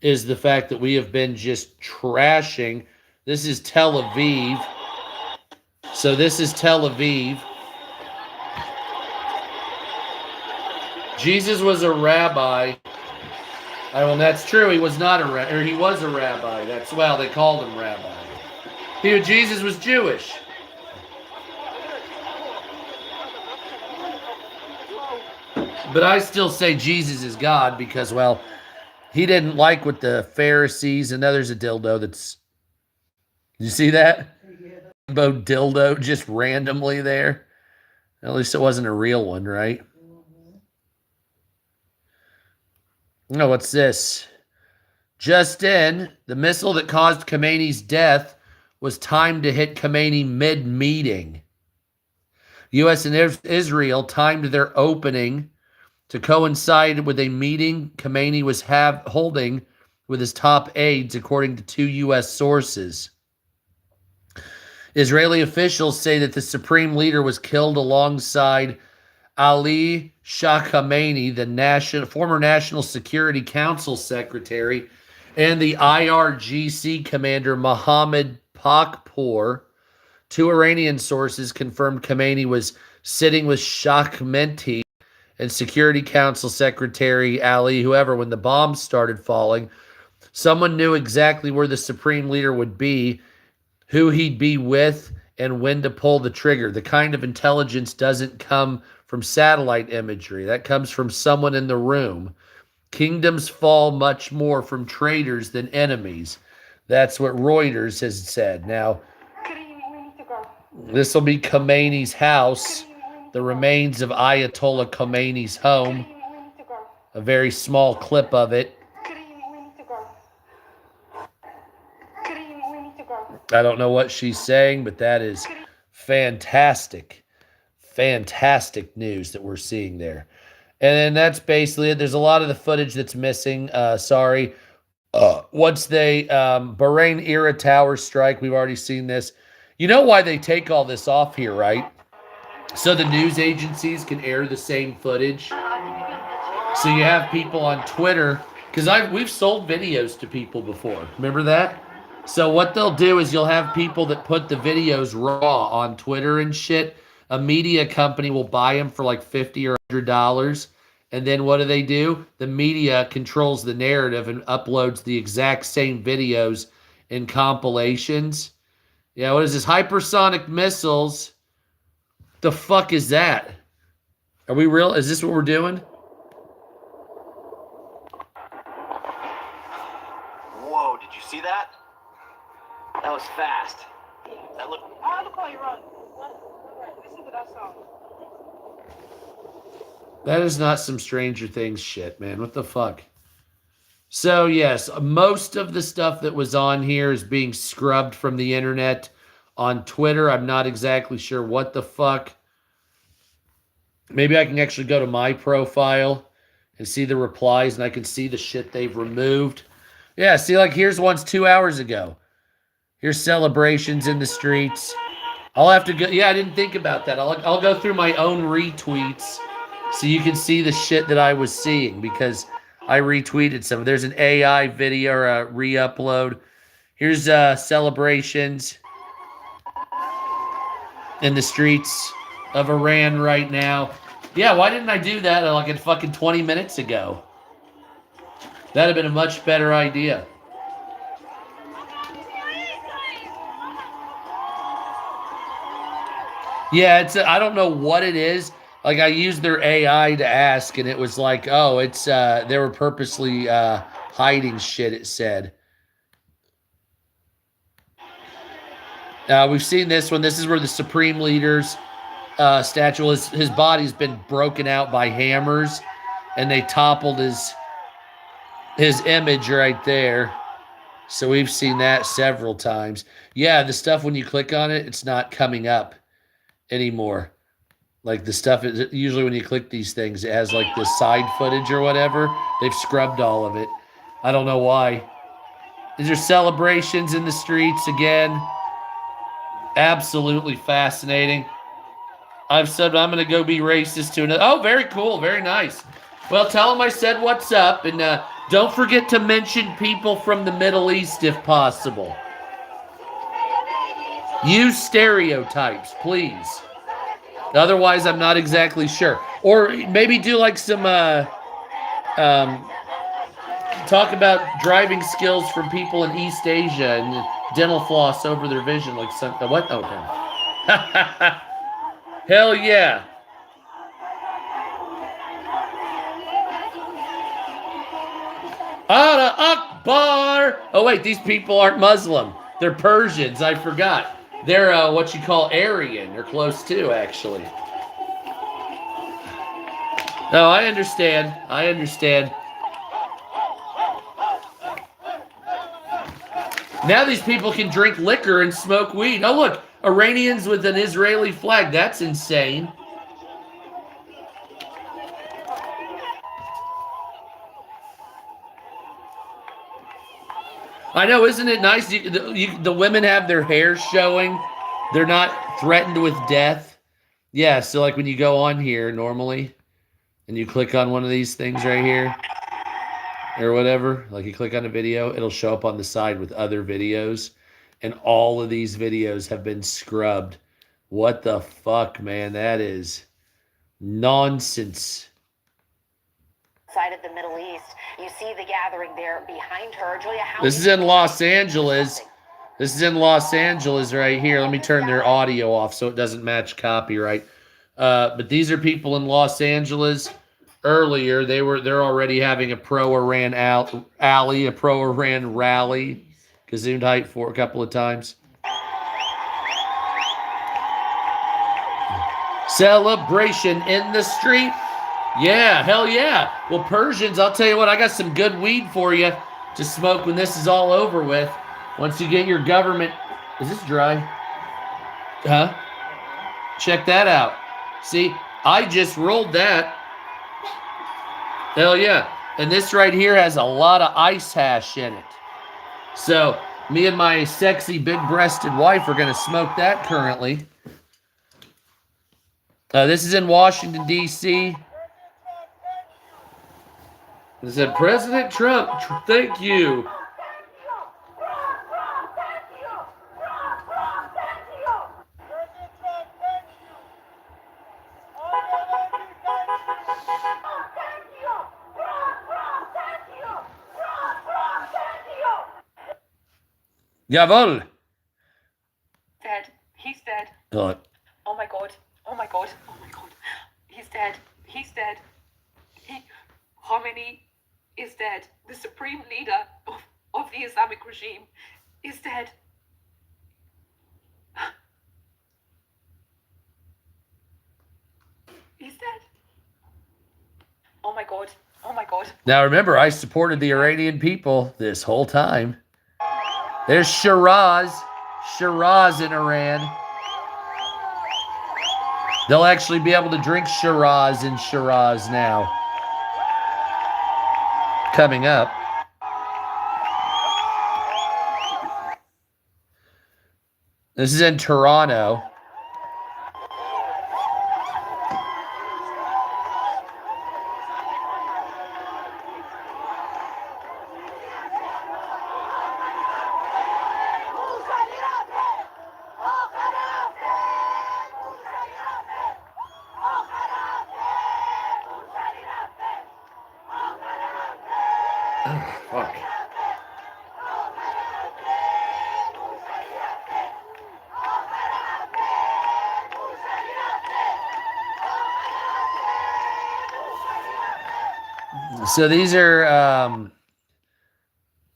Speaker 1: is the fact that we have been just trashing. This is Tel Aviv. So this is Tel Aviv. Jesus was a rabbi. Well, that's true. He was not he was a rabbi. They called him rabbi. Jesus was Jewish. But I still say Jesus is God because, well, he didn't like what the Pharisees, and there's a dildo that's, you see that? Rainbow dildo just randomly there. At least it wasn't a real one, right? No, what's this? Just in, the missile that caused Khomeini's death was timed to hit Khomeini mid-meeting. U.S. and Israel timed their opening to coincide with a meeting Khamenei was holding with his top aides, according to 2 U.S. sources. Israeli officials say that the supreme leader was killed alongside Ali Shah Khamenei, the former National Security Council secretary, and the IRGC commander Mohammed Pakpour. 2 Iranian sources confirmed Khamenei was sitting with Shah Khamenei and Security Council Secretary Ali, whoever, when the bombs started falling. Someone knew exactly where the supreme leader would be, who he'd be with, and when to pull the trigger. The kind of intelligence doesn't come from satellite imagery. That comes from someone in the room. Kingdoms fall much more from traitors than enemies. That's what Reuters has said. Now, this will be Khamenei's house, the remains of Ayatollah Khomeini's home. A very small clip of it. I don't know what she's saying, but that is fantastic. Fantastic news that we're seeing there. And then that's basically it. There's a lot of the footage that's missing. Sorry. Once they, Bahrain era tower strike, we've already seen this. You know why they take all this off here, right? So the news agencies can air the same footage. So you have people on Twitter, because we've sold videos to people before. Remember that? So what they'll do is you'll have people that put the videos raw on Twitter and shit. A media company will buy them for like $50 or $100. And then what do? The media controls the narrative and uploads the exact same videos in compilations. Yeah, what is this? Hypersonic missiles. The fuck is that? Are we real? Is this what we're doing?
Speaker 4: Whoa, did you see that? That was fast. That looked...
Speaker 3: I have to call you Ron. Listen to that song.
Speaker 1: That is not some Stranger Things shit, man. What the fuck? So, yes, most of the stuff that was on here is being scrubbed from the internet. On Twitter, I'm not exactly sure what the fuck. Maybe I can actually go to my profile and see the replies, and I can see the shit they've removed. Yeah, see, like, here's one's 2 hours ago. Here's celebrations in the streets. I'll have to go. Yeah, I didn't think about that. I'll go through my own retweets so you can see the shit that I was seeing, because I retweeted some. There's an AI video or a re-upload. Here's celebrations in the streets of Iran right now. Yeah, why didn't I do that like in fucking 20 minutes ago? That'd have been a much better idea. Yeah, I don't know what it is. Like, I used their AI to ask, and it was like, oh, it's they were purposely hiding shit, it said. We've seen this one. This is where the Supreme Leader's statue, his body's been broken out by hammers, and they toppled his image right there. So we've seen that several times. Yeah, the stuff when you click on it, it's not coming up anymore. Like the stuff is usually when you click these things, it has like the side footage or whatever. They've scrubbed all of it. I don't know why. These are celebrations in the streets again. Absolutely fascinating. I've said I'm going to go be racist to another. Oh, very cool. Very nice. Well, tell them I said what's up. And don't forget to mention people from the Middle East if possible. Use stereotypes, please. Otherwise, I'm not exactly sure. Or maybe do like some talk about driving skills from people in East Asia and dental floss over their vision, like something. What? Oh, no. Hell yeah. Allah Akbar. Oh, wait, these people aren't Muslim. They're Persians. I forgot. They're what you call Aryan. They're close to, actually. No, I understand. I understand. Now these people can drink liquor and smoke weed. Oh, look. Iranians with an Israeli flag. That's insane. I know, isn't it nice? The women have their hair showing. They're not threatened with death. Yeah, so like when you go on here normally and you click on one of these things right here or whatever, like you click on a video, it'll show up on the side with other videos. And all of these videos have been scrubbed. What the fuck, man? That is nonsense.
Speaker 5: Side of the Middle East. You see the gathering there behind her. Julia, how
Speaker 1: This is in Los Angeles. This is in Los Angeles right here. Let me turn their audio off so it doesn't match copyright. But these are people in Los Angeles. Earlier, they're already having a pro-Iran alley, a pro-Iran rally. Gesundheit for a couple of times. Celebration in the street. Yeah, hell yeah. Well, Persians, I'll tell you what, I got some good weed for you to smoke when this is all over with. Once you get your government... Is this dry? Huh? Check that out. See, I just rolled that. Hell yeah. And this right here has a lot of ice hash in it. So, me and my sexy big-breasted wife are going to smoke that currently. This is in Washington, D.C. It said, President Trump, thank you. Jawohl.
Speaker 6: Dead. He's dead.
Speaker 1: God.
Speaker 6: Oh my god. Oh my god. Oh my god. He's dead. He's dead. Khomeini is dead. The supreme leader of the Islamic regime is dead. He's dead. Oh my god. Oh my god.
Speaker 1: Now remember, I supported the Iranian people this whole time. There's Shiraz. Shiraz in Iran. They'll actually be able to drink Shiraz in Shiraz now. Coming up. This is in Toronto. Oh, fuck. So these are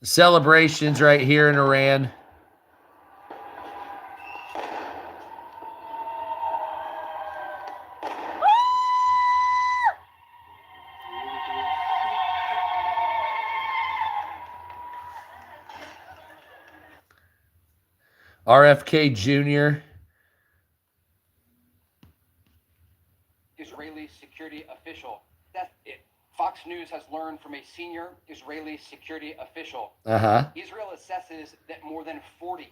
Speaker 1: celebrations right here in Iran. RFK Jr.
Speaker 7: Israeli security official. Fox News has learned from a senior Israeli security official. Israel assesses that more than 40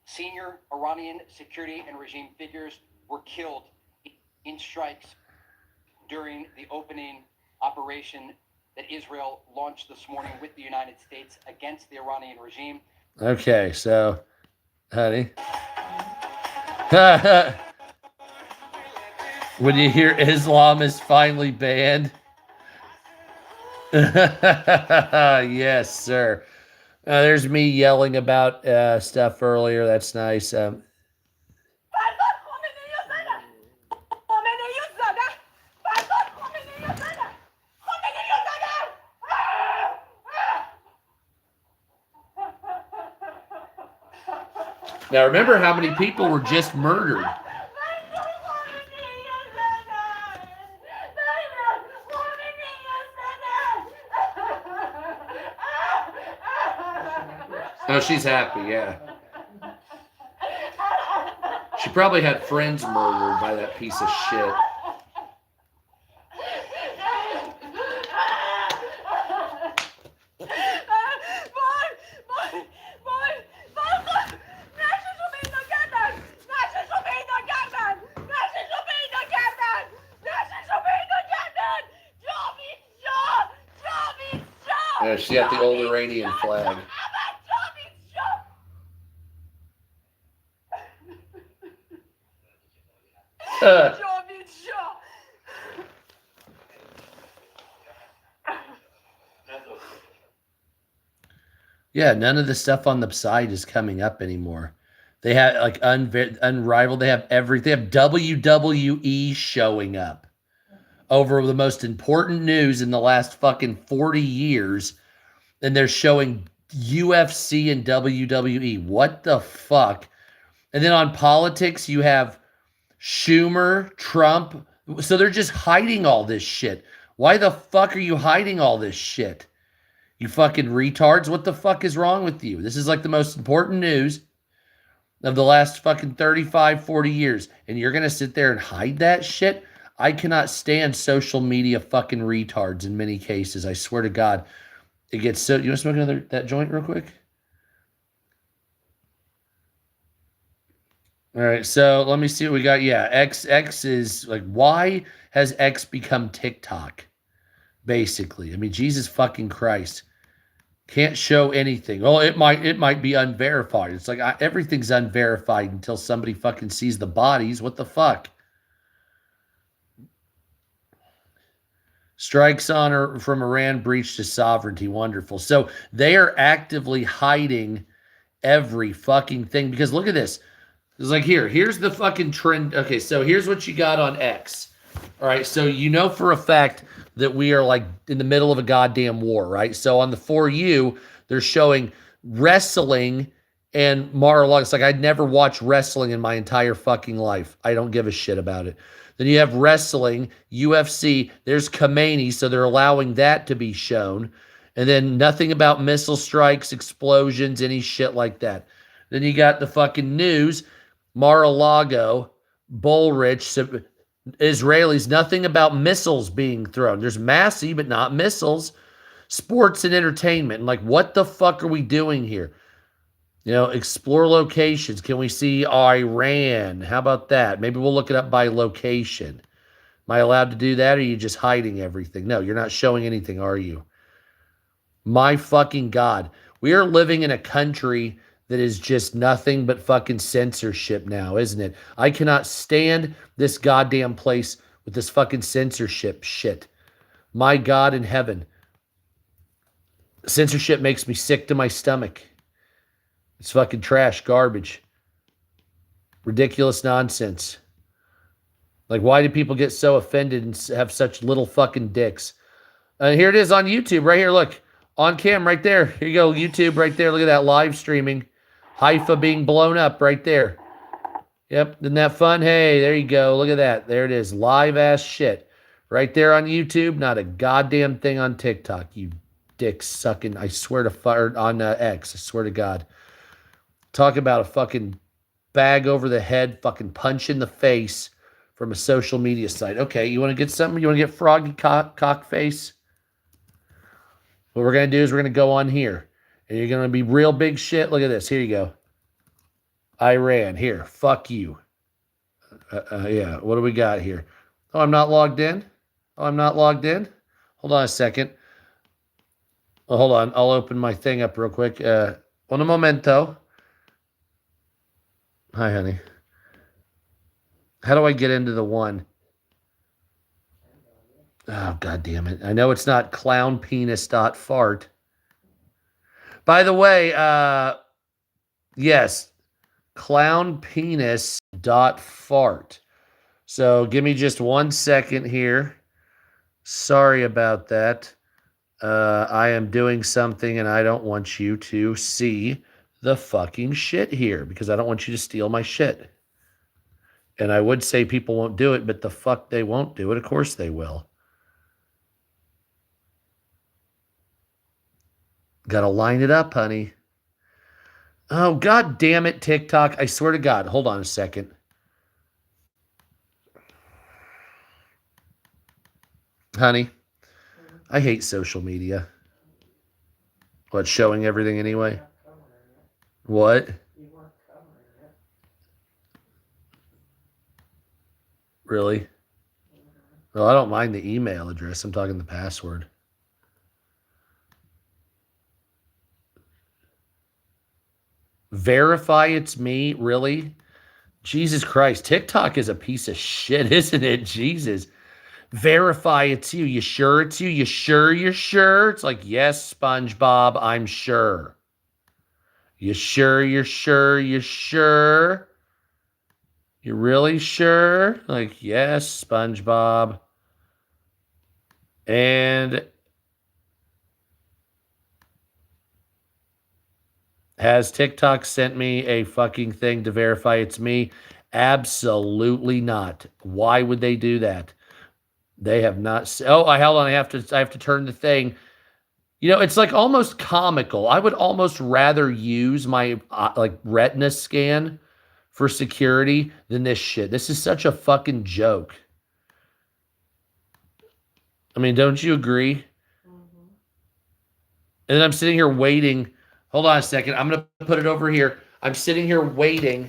Speaker 7: senior Iranian security and regime figures were killed in strikes during the opening operation that Israel launched this morning with the United States against the Iranian regime.
Speaker 1: Okay, so, honey. When you hear Islam is finally banned. Yes, sir. There's me yelling about stuff earlier. That's nice. Now remember how many people were just murdered. Oh, she's happy, yeah. She probably had friends murdered by that piece of shit. Yeah, she got the old Iranian flag. Yeah, none of the stuff on the side is coming up anymore. They have like unrivaled. They have everything. They have WWE showing up over the most important news in the last fucking 40 years. And they're showing UFC and WWE. What the fuck? And then on politics, you have Schumer, Trump. So they're just hiding all this shit. Why the fuck are you hiding all this shit? You fucking retards. What the fuck is wrong with you? This is like the most important news of the last fucking 35, 40 years. And you're going to sit there and hide that shit? I cannot stand social media fucking retards in many cases. I swear to God. It gets so... You want to smoke that joint real quick? All right, so let me see what we got. Yeah, X is like, why has X become TikTok? Basically. I mean, Jesus fucking Christ. Can't show anything. Well, it might be unverified. It's like everything's unverified until somebody fucking sees the bodies. What the fuck? Strikes on from Iran breach to sovereignty. Wonderful. So they are actively hiding every fucking thing. Because look at this. It's like here's the fucking trend. Okay, so here's what you got on X. All right, so you know for a fact that we are like in the middle of a goddamn war, right? So on the For You, they're showing wrestling and Mar-a-Lago. It's like I'd never watched wrestling in my entire fucking life. I don't give a shit about it. Then you have wrestling, UFC. There's Khomeini, so they're allowing that to be shown. And then nothing about missile strikes, explosions, any shit like that. Then you got the fucking news, Mar-a-Lago, Bullrich, Israelis, nothing about missiles being thrown. There's Massey, but not missiles. Sports and entertainment. Like, what the fuck are we doing here? You know, explore locations. Can we see Iran? How about that? Maybe we'll look it up by location. Am I allowed to do that, or are you just hiding everything? No, you're not showing anything, are you? My fucking God. We are living in a country that is just nothing but fucking censorship now, isn't it? I cannot stand this goddamn place with this fucking censorship shit. My God in heaven. Censorship makes me sick to my stomach. It's fucking trash, garbage. Ridiculous nonsense. Like, why do people get so offended and have such little fucking dicks? And here it is on YouTube, right here, look. On cam, right there. Here you go, YouTube, right there. Look at that live streaming. Haifa being blown up right there. Yep, isn't that fun? Hey, there you go. Look at that. There it is. Live ass shit. Right there on YouTube. Not a goddamn thing on TikTok. You dick sucking. I swear to fire on X. I swear to God. Talk about a fucking bag over the head, fucking punch in the face from a social media site. Okay, you want to get something? You want to get froggy cock face? What we're going to do is we're going to go on here. And you're going to be real big shit. Look at this. Here you go. Iran. Here. Fuck you. Yeah. What do we got here? Oh, I'm not logged in? Oh, I'm not logged in? Hold on a second. Oh, hold on. I'll open my thing up real quick. Un momento. Hi, honey. How do I get into the one? Oh, God damn it. I know it's not clownpenis.fart. By the way, yes, clownpenis.fart. So give me just 1 second here. Sorry about that. I am doing something and I don't want you to see the fucking shit here because I don't want you to steal my shit. And I would say people won't do it, but the fuck they won't do it. Of course they will. Got to line it up, honey. Oh, God damn it, TikTok. I swear to God. Hold on a second. Honey, I hate social media. What, showing everything anyway? What? Really? Well, I don't mind the email address. I'm talking the password. Verify it's me? Really? Jesus Christ. TikTok is a piece of shit, isn't it? Jesus. Verify it's you. You sure it's you? You sure you're sure? It's like, yes, SpongeBob, I'm sure. You sure you're sure you're sure? You really sure? Like, yes, SpongeBob. And has TikTok sent me a fucking thing to verify it's me? Absolutely not. Why would they do that? They have not. Oh, hold on. I have to turn the thing. You know, it's like almost comical. I would almost rather use my like retina scan for security than this shit. This is such a fucking joke. I mean, don't you agree? Mm-hmm. And then I'm sitting here waiting. Hold on a second. I'm going to put it over here. I'm sitting here waiting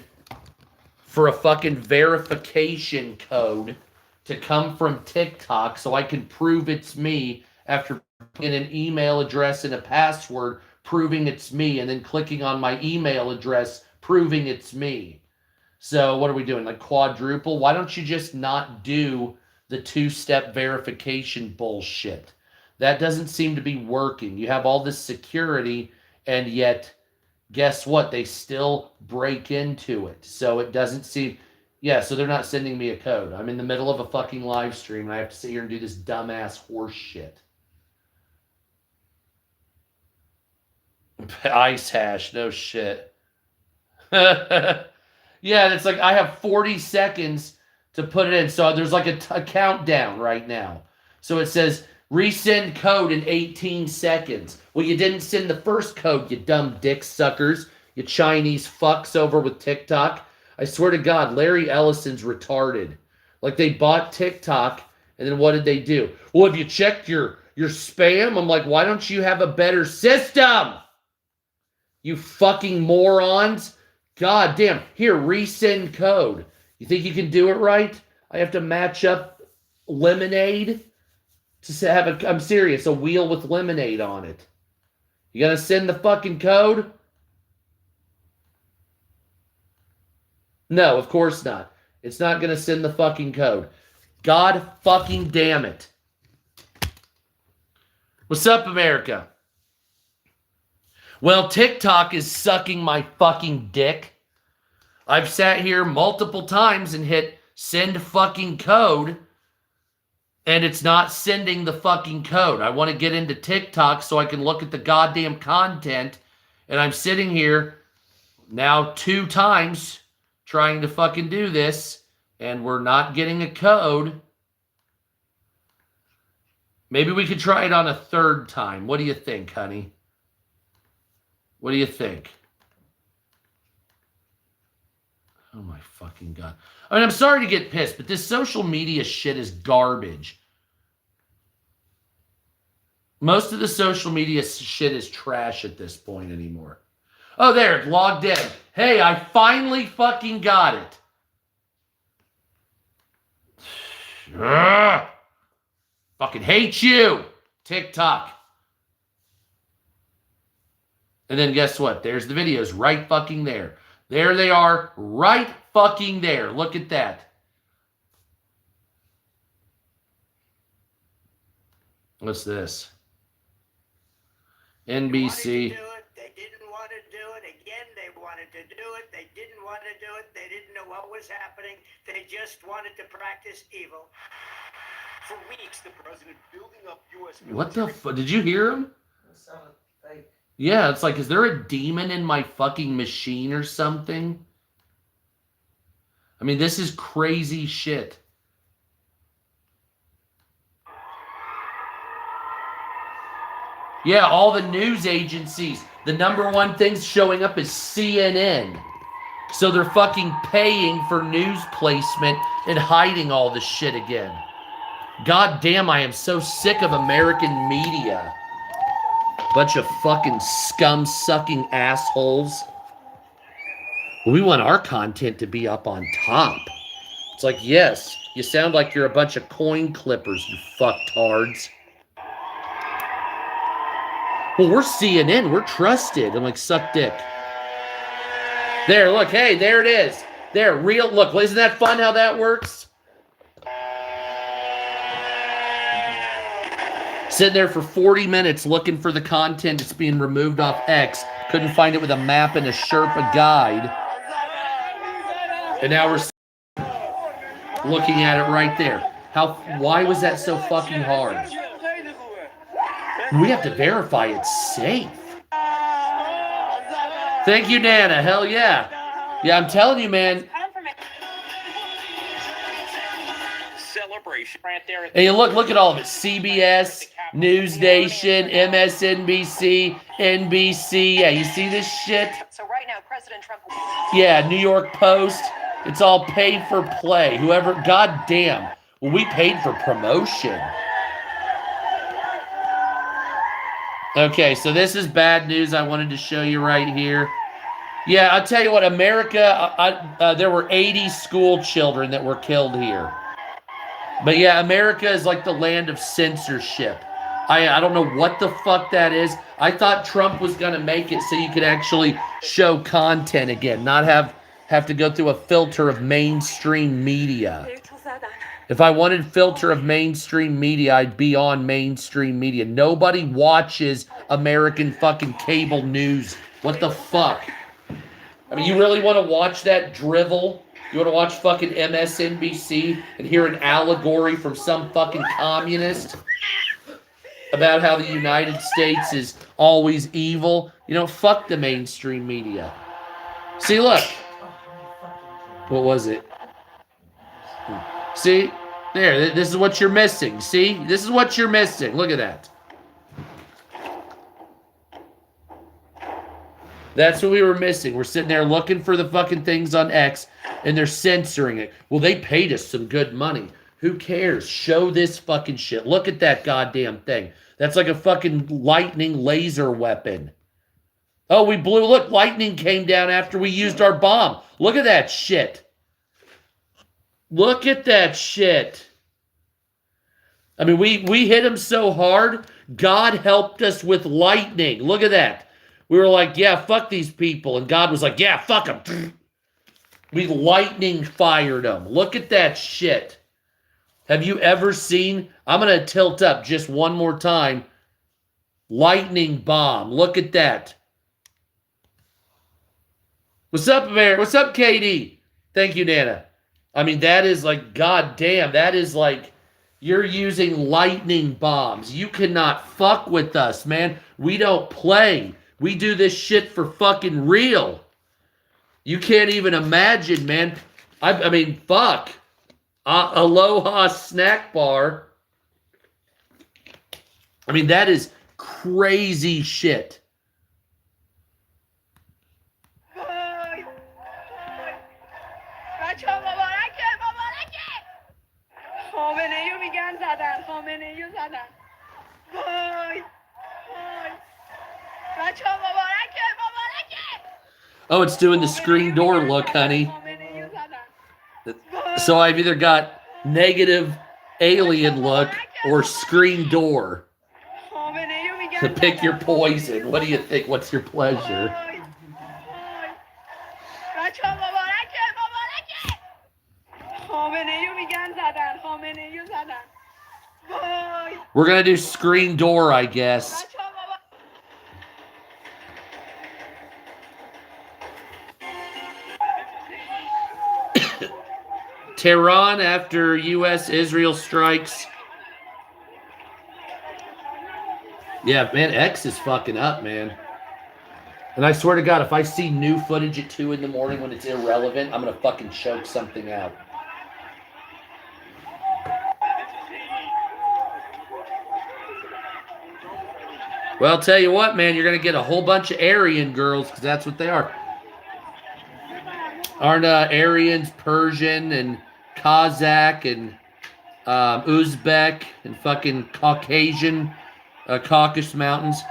Speaker 1: for a fucking verification code to come from TikTok so I can prove it's me after putting an email address and a password proving it's me, and then clicking on my email address proving it's me. So what are we doing? Like quadruple? Why don't you just not do the two-step verification bullshit? That doesn't seem to be working. You have all this security, and yet, guess what? They still break into it. So it doesn't seem... Yeah, so they're not sending me a code. I'm in the middle of a fucking live stream, and I have to sit here and do this dumbass horse shit. Ice hash, no shit. Yeah, and it's like I have 40 seconds to put it in. So there's like a countdown right now. So it says, resend code in 18 seconds. Well, you didn't send the first code, you dumb dick suckers. You Chinese fucks over with TikTok. I swear to God, Larry Ellison's retarded. Like, they bought TikTok, and then what did they do? Well, have you checked your spam? I'm like, why don't you have a better system? You fucking morons. God damn. Here, resend code. You think you can do it right? I have to match up lemonade to have I'm serious, a wheel with lemonade on it. You gonna send the fucking code? No, of course not. It's not going to send the fucking code. God fucking damn it. What's up, America? Well, TikTok is sucking my fucking dick. I've sat here multiple times and hit send fucking code, and it's not sending the fucking code. I want to get into TikTok so I can look at the goddamn content, and I'm sitting here now 2 times trying to fucking do this, and we're not getting a code. Maybe we could try it on a 3rd time. What do you think, honey? What do you think? Oh my fucking God. I mean, I'm sorry to get pissed, but this social media shit is garbage. Most of the social media shit is trash at this point anymore. Oh, there, it logged in. Hey, I finally fucking got it. Ugh. Fucking hate you, TikTok. And then guess what? There's the videos right fucking there. There they are, right fucking there. Look at that. What's this? NBC.
Speaker 8: To do it, they didn't want to do it, they didn't know what was happening, they just wanted to practice evil.
Speaker 4: For weeks, the president building up U.S.
Speaker 1: What the fuck? Did you hear him?
Speaker 8: It sounded fake.
Speaker 1: Yeah, it's like, is there a demon in my fucking machine or something? I mean, this is crazy shit. Yeah, all the news agencies. The #1 things showing up is CNN. So they're fucking paying for news placement and hiding all this shit again. God damn, I am so sick of American media. Bunch of fucking scum-sucking assholes. We want our content to be up on top. It's like, yes, you sound like you're a bunch of coin clippers, you fucktards. Well, we're CNN. We're trusted. I'm like, suck dick. There, look. Hey, there it is. There, real. Look, isn't that fun how that works? Sitting there for 40 minutes looking for the content that's being removed off X. Couldn't find it with a map and a Sherpa guide. And now we're looking at it right there. Why was that so fucking hard? We have to verify it's safe. Thank you, Nana. Hell yeah. Yeah, I'm telling you, man.
Speaker 4: Celebration right there.
Speaker 1: Hey, look at all of it. CBS, News Nation, MSNBC, NBC. Yeah, you see this shit?
Speaker 5: So right now, President Trump.
Speaker 1: Yeah, New York Post. It's all paid for play. Whoever, goddamn. Well, we paid for promotion. Okay, so this is bad news I wanted to show you right here. Yeah, I'll tell you what, America, there were 80 school children that were killed here. But yeah, America is like the land of censorship. I don't know what the fuck that is. I thought Trump was going to make it so you could actually show content again, not have to go through a filter of mainstream media. If I wanted filter of mainstream media, I'd be on mainstream media. Nobody watches American fucking cable news. What the fuck? I mean, you really want to watch that drivel? You want to watch fucking MSNBC and hear an allegory from some fucking communist about how the United States is always evil? You know, fuck the mainstream media. See, look. What was it? See? There, this is what you're missing. See? This is what you're missing. Look at that. That's what we were missing. We're sitting there looking for the fucking things on X, and they're censoring it. Well, they paid us some good money. Who cares? Show this fucking shit. Look at that goddamn thing. That's like a fucking lightning laser weapon. Oh, we blew. Look, lightning came down after we used our bomb. Look at that shit. Look at that shit. I mean, we hit him so hard, God helped us with lightning. Look at that. We were like, yeah, fuck these people. And God was like, yeah, fuck them. We lightning fired them. Look at that shit. Have you ever seen, I'm going to tilt up just one more time, lightning bomb. Look at that. What's up, Mary? What's up, KD? Thank you, Nana. I mean, that is like, goddamn, that is like, you're using lightning bombs. You cannot fuck with us, man. We don't play. We do this shit for fucking real. You can't even imagine, man. I mean, fuck. Aloha snack bar. I mean, that is crazy shit. Oh, it's doing the screen door look, honey. So I've either got negative alien look or screen door. To pick your poison. What do you think? What's your pleasure? We're going to do screen door, I guess. Tehran after U.S.-Israel strikes. Yeah, man, X is fucking up, man. And I swear to God, if I see new footage at 2 in the morning when it's irrelevant, I'm going to fucking choke something out. Well, I'll tell you what, man, you're going to get a whole bunch of Aryan girls, because that's what they are. Aren't Aryans Persian and Kazakh and Uzbek and fucking Caucasian, Caucasus Mountains.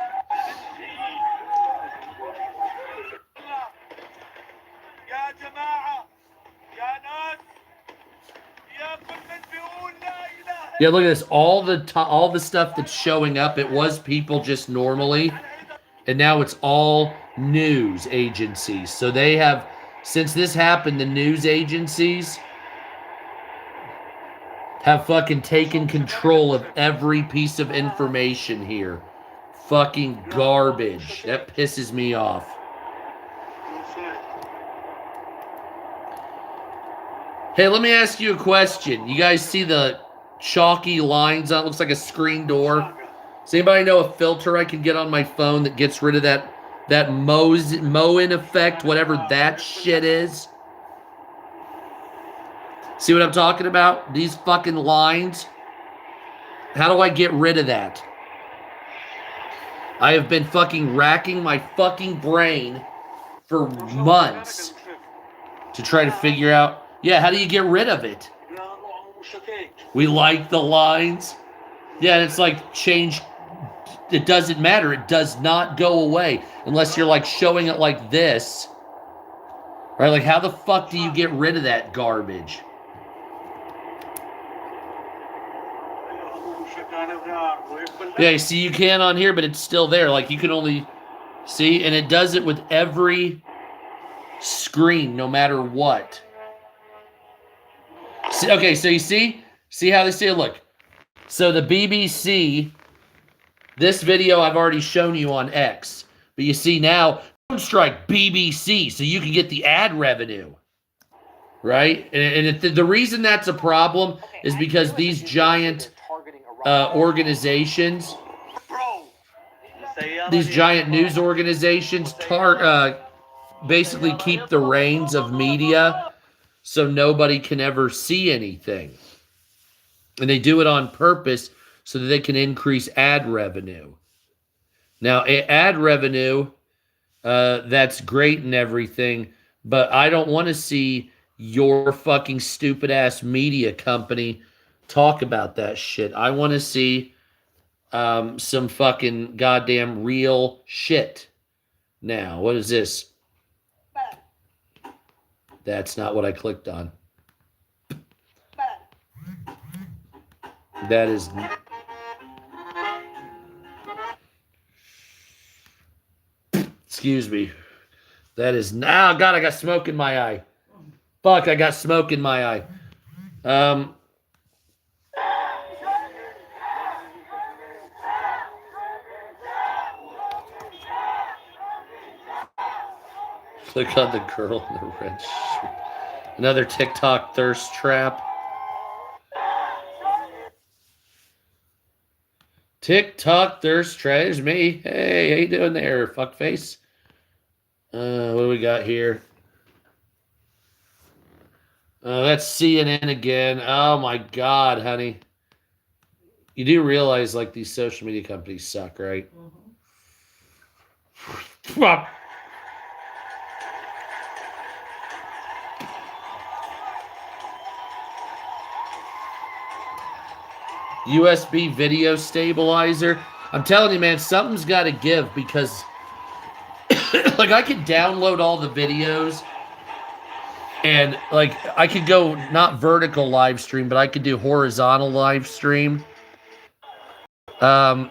Speaker 1: Yeah, look at this. All the stuff that's showing up, it was people just normally, and now it's all news agencies. So they have, since this happened, the news agencies have fucking taken control of every piece of information here. Fucking garbage. That pisses me off. Hey, let me ask you a question. You guys see the chalky lines on it? Looks like a screen door. Does anybody know a filter I can get on my phone that gets rid of that Moen effect, whatever that shit is? See what I'm talking about? These fucking lines. How do I get rid of that? I have been fucking racking my fucking brain for months to try to figure out, yeah, how do you get rid of it? We like the lines. Yeah, and it's like change. It doesn't matter. It does not go away unless you're like showing it like this. Right? Like, how the fuck do you get rid of that garbage? Yeah, see, you can on here, but it's still there. Like, you can only see, and it does it with every screen, no matter what. See, okay, so you see how they say it? Look. So the BBC, this video I've already shown you on X, but you see now, don't strike BBC, so you can get the ad revenue, right? And the reason that's a problem is because these giant organizations, these giant news organizations, basically keep the reins of media, so nobody can ever see anything. And they do it on purpose so that they can increase ad revenue. Now, ad revenue, that's great and everything, but I don't want to see your fucking stupid-ass media company talk about that shit. I want to see some fucking goddamn real shit. Now, what is this? That's not what I clicked on. That is... Excuse me. That is... Oh, God, I got smoke in my eye. Fuck, I got smoke in my eye. Click on the girl in the red shirt. Another TikTok thirst trap. TikTok thirst trap. There's me. Hey, how you doing there, fuckface? What do we got here? That's CNN again. Oh my God, honey. You do realize like these social media companies suck, right? Mm-hmm. USB video stabilizer. I'm telling you, man, something's got to give because like I could download all the videos and like I could go not vertical live stream, but I could do horizontal live stream on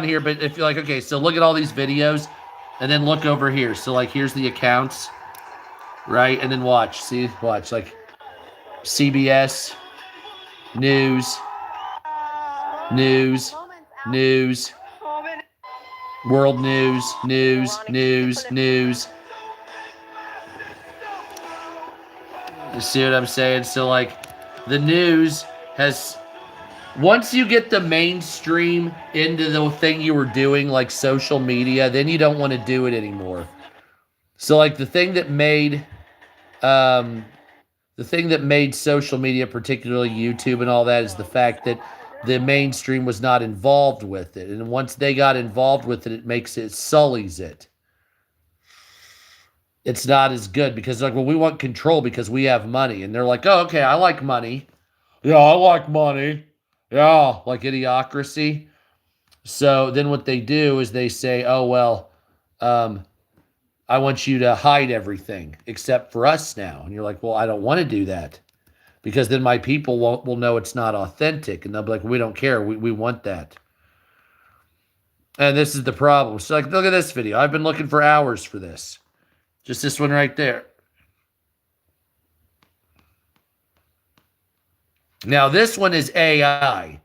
Speaker 1: here. But if you're like, okay, so look at all these videos and then look over here. So like here's the accounts, right? And then watch like CBS, news, world news. You see what I'm saying? So like the news has, once you get the mainstream into the thing you were doing, like social media, then you don't want to do it anymore. So like the thing that made social media, particularly YouTube and all that, is the fact that the mainstream was not involved with it. And once they got involved with it, it sullies it. It's not as good because like, well, we want control because we have money. And they're like, oh, okay, I like money. Yeah, I like money. Yeah, like Idiocracy. So then what they do is they say, oh, well, I want you to hide everything except for us now. And you're like, well, I don't want to do that because then my people will know it's not authentic. And they'll be like, we don't care. We want that. And this is the problem. So like, look at this video. I've been looking for hours for this. Just this one right there. Now, this one is AI.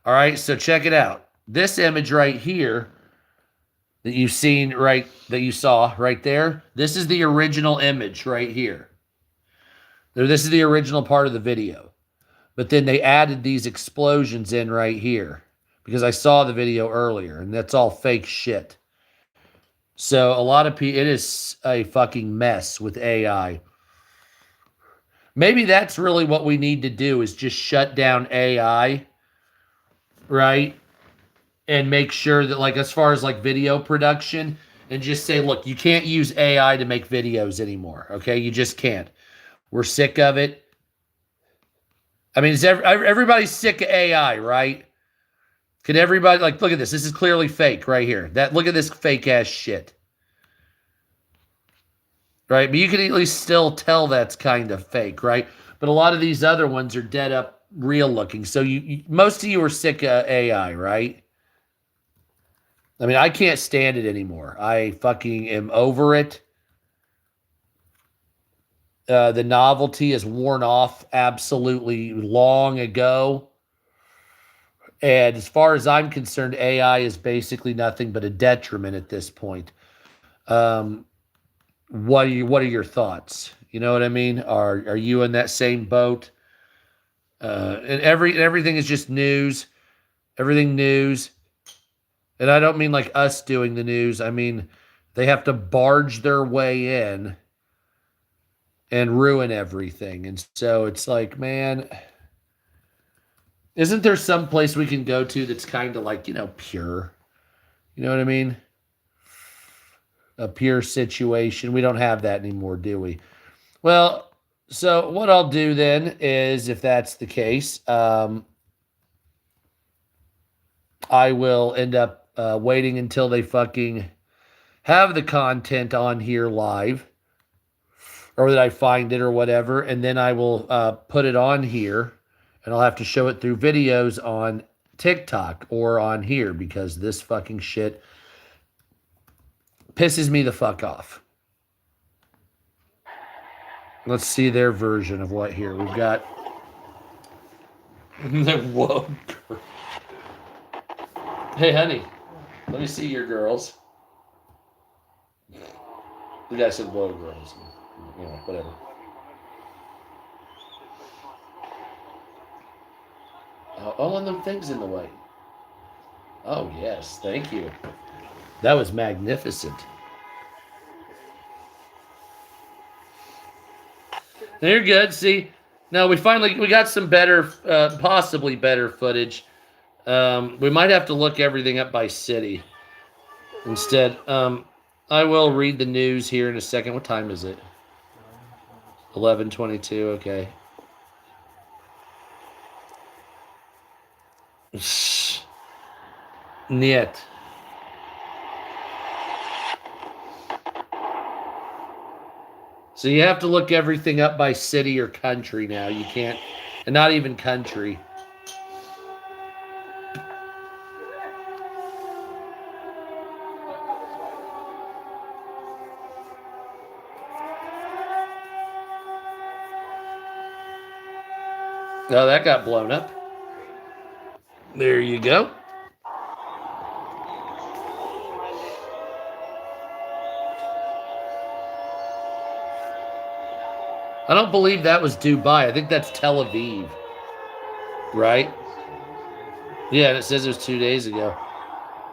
Speaker 1: All right, so check it out. This image right here that you've seen that you saw right there, this is the original image right here. This is the original part of the video. But then they added these explosions in right here because I saw the video earlier, and that's all fake shit. So a lot of people, it is a fucking mess with AI. Maybe that's really what we need to do is just shut down AI, right? And make sure that, like, as far as like video production, and just say, look, you can't use AI to make videos anymore. Okay, you just can't. We're sick of it. I mean, everybody's sick of AI, right? Can everybody, like, look at this? This is clearly fake right here. Look at this fake ass shit. Right? But you can at least still tell that's kind of fake, right? But a lot of these other ones are dead up real looking. So most of you are sick of AI, right? I mean, I can't stand it anymore. I fucking am over it. The novelty is worn off absolutely long ago. And as far as I'm concerned, AI is basically nothing but a detriment at this point. What are your thoughts? You know what I mean? Are you in that same boat? And everything is just news. Everything news. And I don't mean like us doing the news. I mean, they have to barge their way in and ruin everything. And so it's like, man, isn't there some place we can go to that's kind of like, pure? You know what I mean? A pure situation. We don't have that anymore, do we? Well, so what I'll do then is, if that's the case, I will end up waiting until they fucking have the content on here live, or that I find it or whatever, and then I will put it on here, and I'll have to show it through videos on TikTok or on here, because this fucking shit pisses me the fuck off. Let's see their version of what here. We've got whoa. Hey, honey, let me see your girls. The guy said, whoa, girls. Whatever. Oh, and them things in the way. Oh, yes. Thank you. That was magnificent. They're good. See, no, we got some better, possibly better footage. We might have to look everything up by city instead. I will read the news here in a second. What time is it? 11:22. Okay. Niet. So you have to look everything up by city or country now. You can't, and not even country. Oh, that got blown up. There you go. I don't believe that was Dubai. I think that's Tel Aviv. Right? Yeah, and it says it was 2 days ago.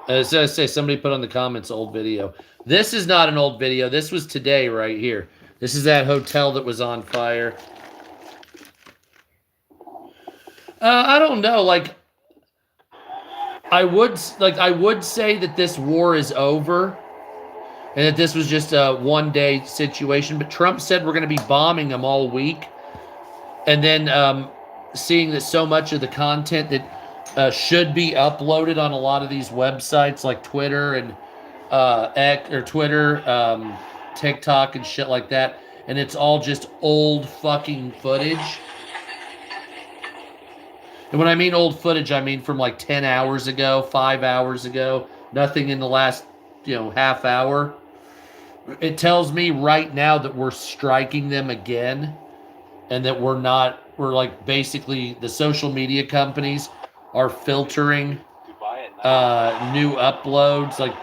Speaker 1: It says, somebody put on the comments old video. This is not an old video. This was today right here. This is that hotel that was on fire. I don't know. Like, I would say that this war is over and that this was just a one-day situation. But Trump said we're going to be bombing them all week. And then seeing that so much of the content that should be uploaded on a lot of these websites like Twitter and TikTok and shit like that, and it's all just old fucking footage. And when I mean old footage, I mean from like 10 hours ago, 5 hours ago, nothing in the last, half hour. It tells me right now that we're striking them again, and that we're like basically the social media companies are filtering new uploads. Like,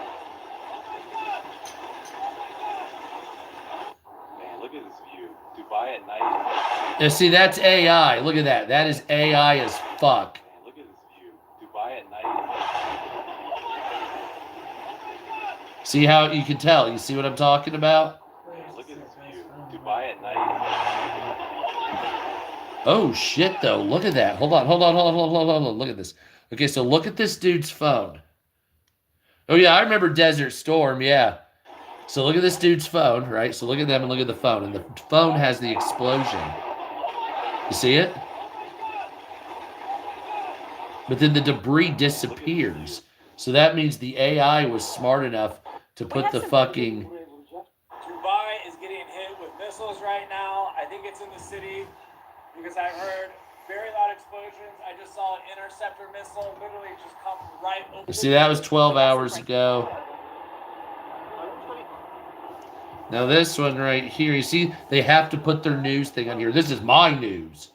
Speaker 9: man, look at this view. Dubai at night.
Speaker 1: Yeah, see, that's AI. Look at that. That is AI as fuck.
Speaker 9: Man, look at this view. Dubai at night.
Speaker 1: See how you can tell? You see what I'm talking about?
Speaker 9: Man, look at this view. Dubai at night.
Speaker 1: Oh shit! Though, look at that. Hold on. Look at this. Okay, so look at this dude's phone. Oh yeah, I remember Desert Storm. Yeah. So look at this dude's phone, right? So look at them and look at the phone, and the phone has the explosion. You see it? But then the debris disappears. So that means the AI was smart enough to put the fucking...
Speaker 10: Dubai is getting hit with missiles right now. I think it's in the city because I heard very loud explosions. I just saw an interceptor missile literally just come right over.
Speaker 1: See, that was 12 hours ago. Now this one right here, you see, they have to put their news thing on here. This is my news.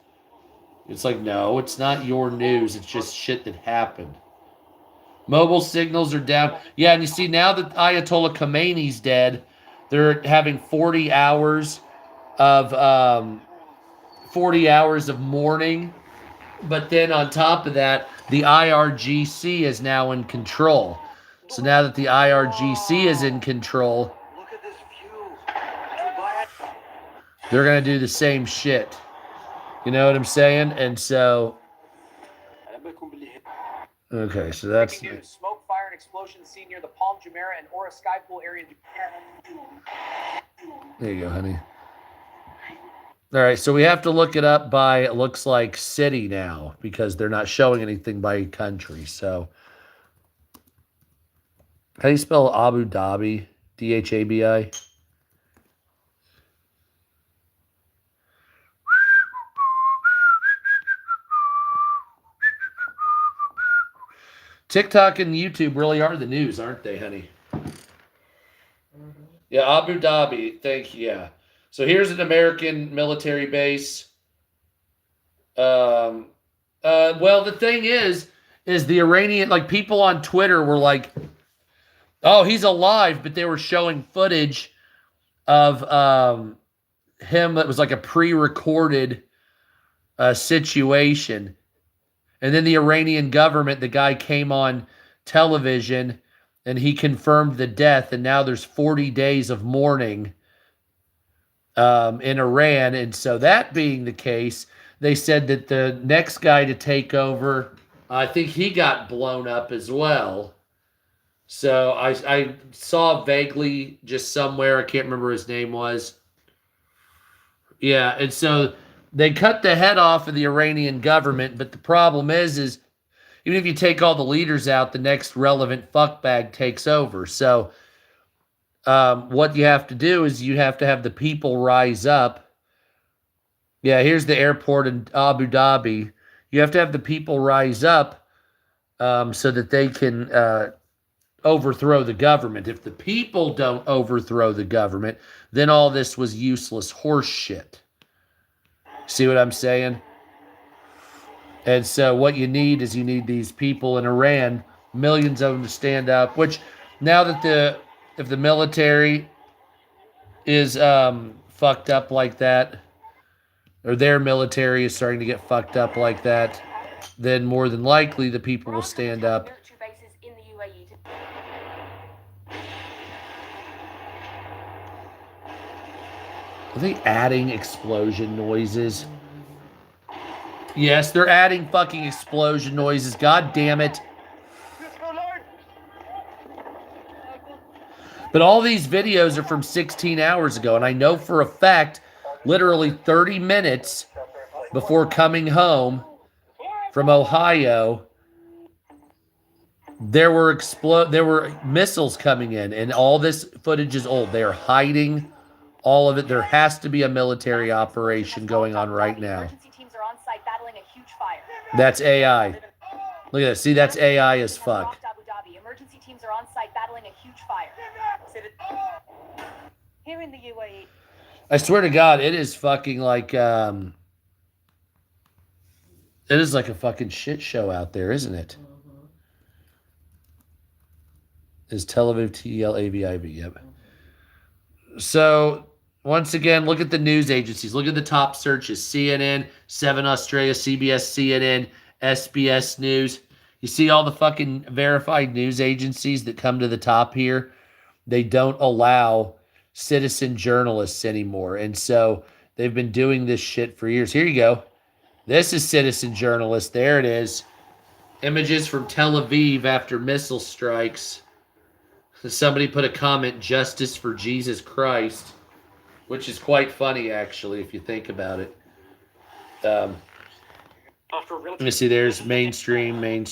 Speaker 1: It's like, no, it's not your news. It's just shit that happened. Mobile signals are down. Yeah, and you see now that Ayatollah Khomeini's dead, they're having 40 hours of mourning. But then on top of that, the IRGC is now in control. So now that the IRGC is in control,
Speaker 4: Look at this view. Dubai.
Speaker 1: they're going to do the same shit. You know what I'm saying? And so... Okay, so that's...
Speaker 7: Breaking news. Smoke, fire, and explosion seen near the Palm Jumeirah and Aura Sky Pool area.
Speaker 1: There you go, honey. All right, so we have to look it up by, it looks like, city now, because they're not showing anything by country. So, how do you spell Abu Dhabi? D-H-A-B-I? TikTok and YouTube really are the news, aren't they, honey? Yeah, Abu Dhabi. Thank you. Yeah. So here's an American military base. Well, the thing is the Iranian, like, people on Twitter were like, oh, he's alive, but they were showing footage of him that was like a pre-recorded situation. And then the Iranian government, the guy came on television and he confirmed the death. And now there's 40 days of mourning in Iran. And so that being the case, they said that the next guy to take over, I think he got blown up as well. So I saw vaguely just somewhere, I can't remember what his name was. Yeah, and so they cut the head off of the Iranian government, but the problem is even if you take all the leaders out, the next relevant fuckbag takes over. So what you have to do is you have to have the people rise up. Yeah, here's the airport in Abu Dhabi. You have to have the people rise up so that they can overthrow the government. If the people don't overthrow the government, then all this was useless horse shit. See what I'm saying? And so what you need is you need these people in Iran, millions of them to stand up, which now that if the military is fucked up like that, or their military is starting to get fucked up like that, then more than likely the people will stand up. Are they adding explosion noises? Yes, they're adding fucking explosion noises. God damn it. But all these videos are from 16 hours ago, and I know for a fact, literally 30 minutes before coming home from Ohio, there were missiles coming in, and all this footage is old. They are hiding all of it. There has to be a military operation going on right now.
Speaker 5: Emergency teams are on site battling a huge fire.
Speaker 1: That's AI. Look at that. See, that's AI as fuck.
Speaker 5: Abu Dhabi. Emergency teams are on site battling a huge fire. Here in the UAE.
Speaker 1: I swear to God, it is fucking like it is like a fucking shit show out there, isn't it? Is Tel Aviv TLAVIV? Yep. So once again, look at the news agencies. Look at the top searches: CNN, 7 Australia, CBS, CNN, SBS News. You see all the fucking verified news agencies that come to the top here. They don't allow citizen journalists anymore, and so they've been doing this shit for years. Here you go. This is citizen journalist. There it is. Images from Tel Aviv after missile strikes. Somebody put a comment, "Justice for Jesus Christ," which is quite funny, actually, if you think about it. Let me see. There's mainstream. And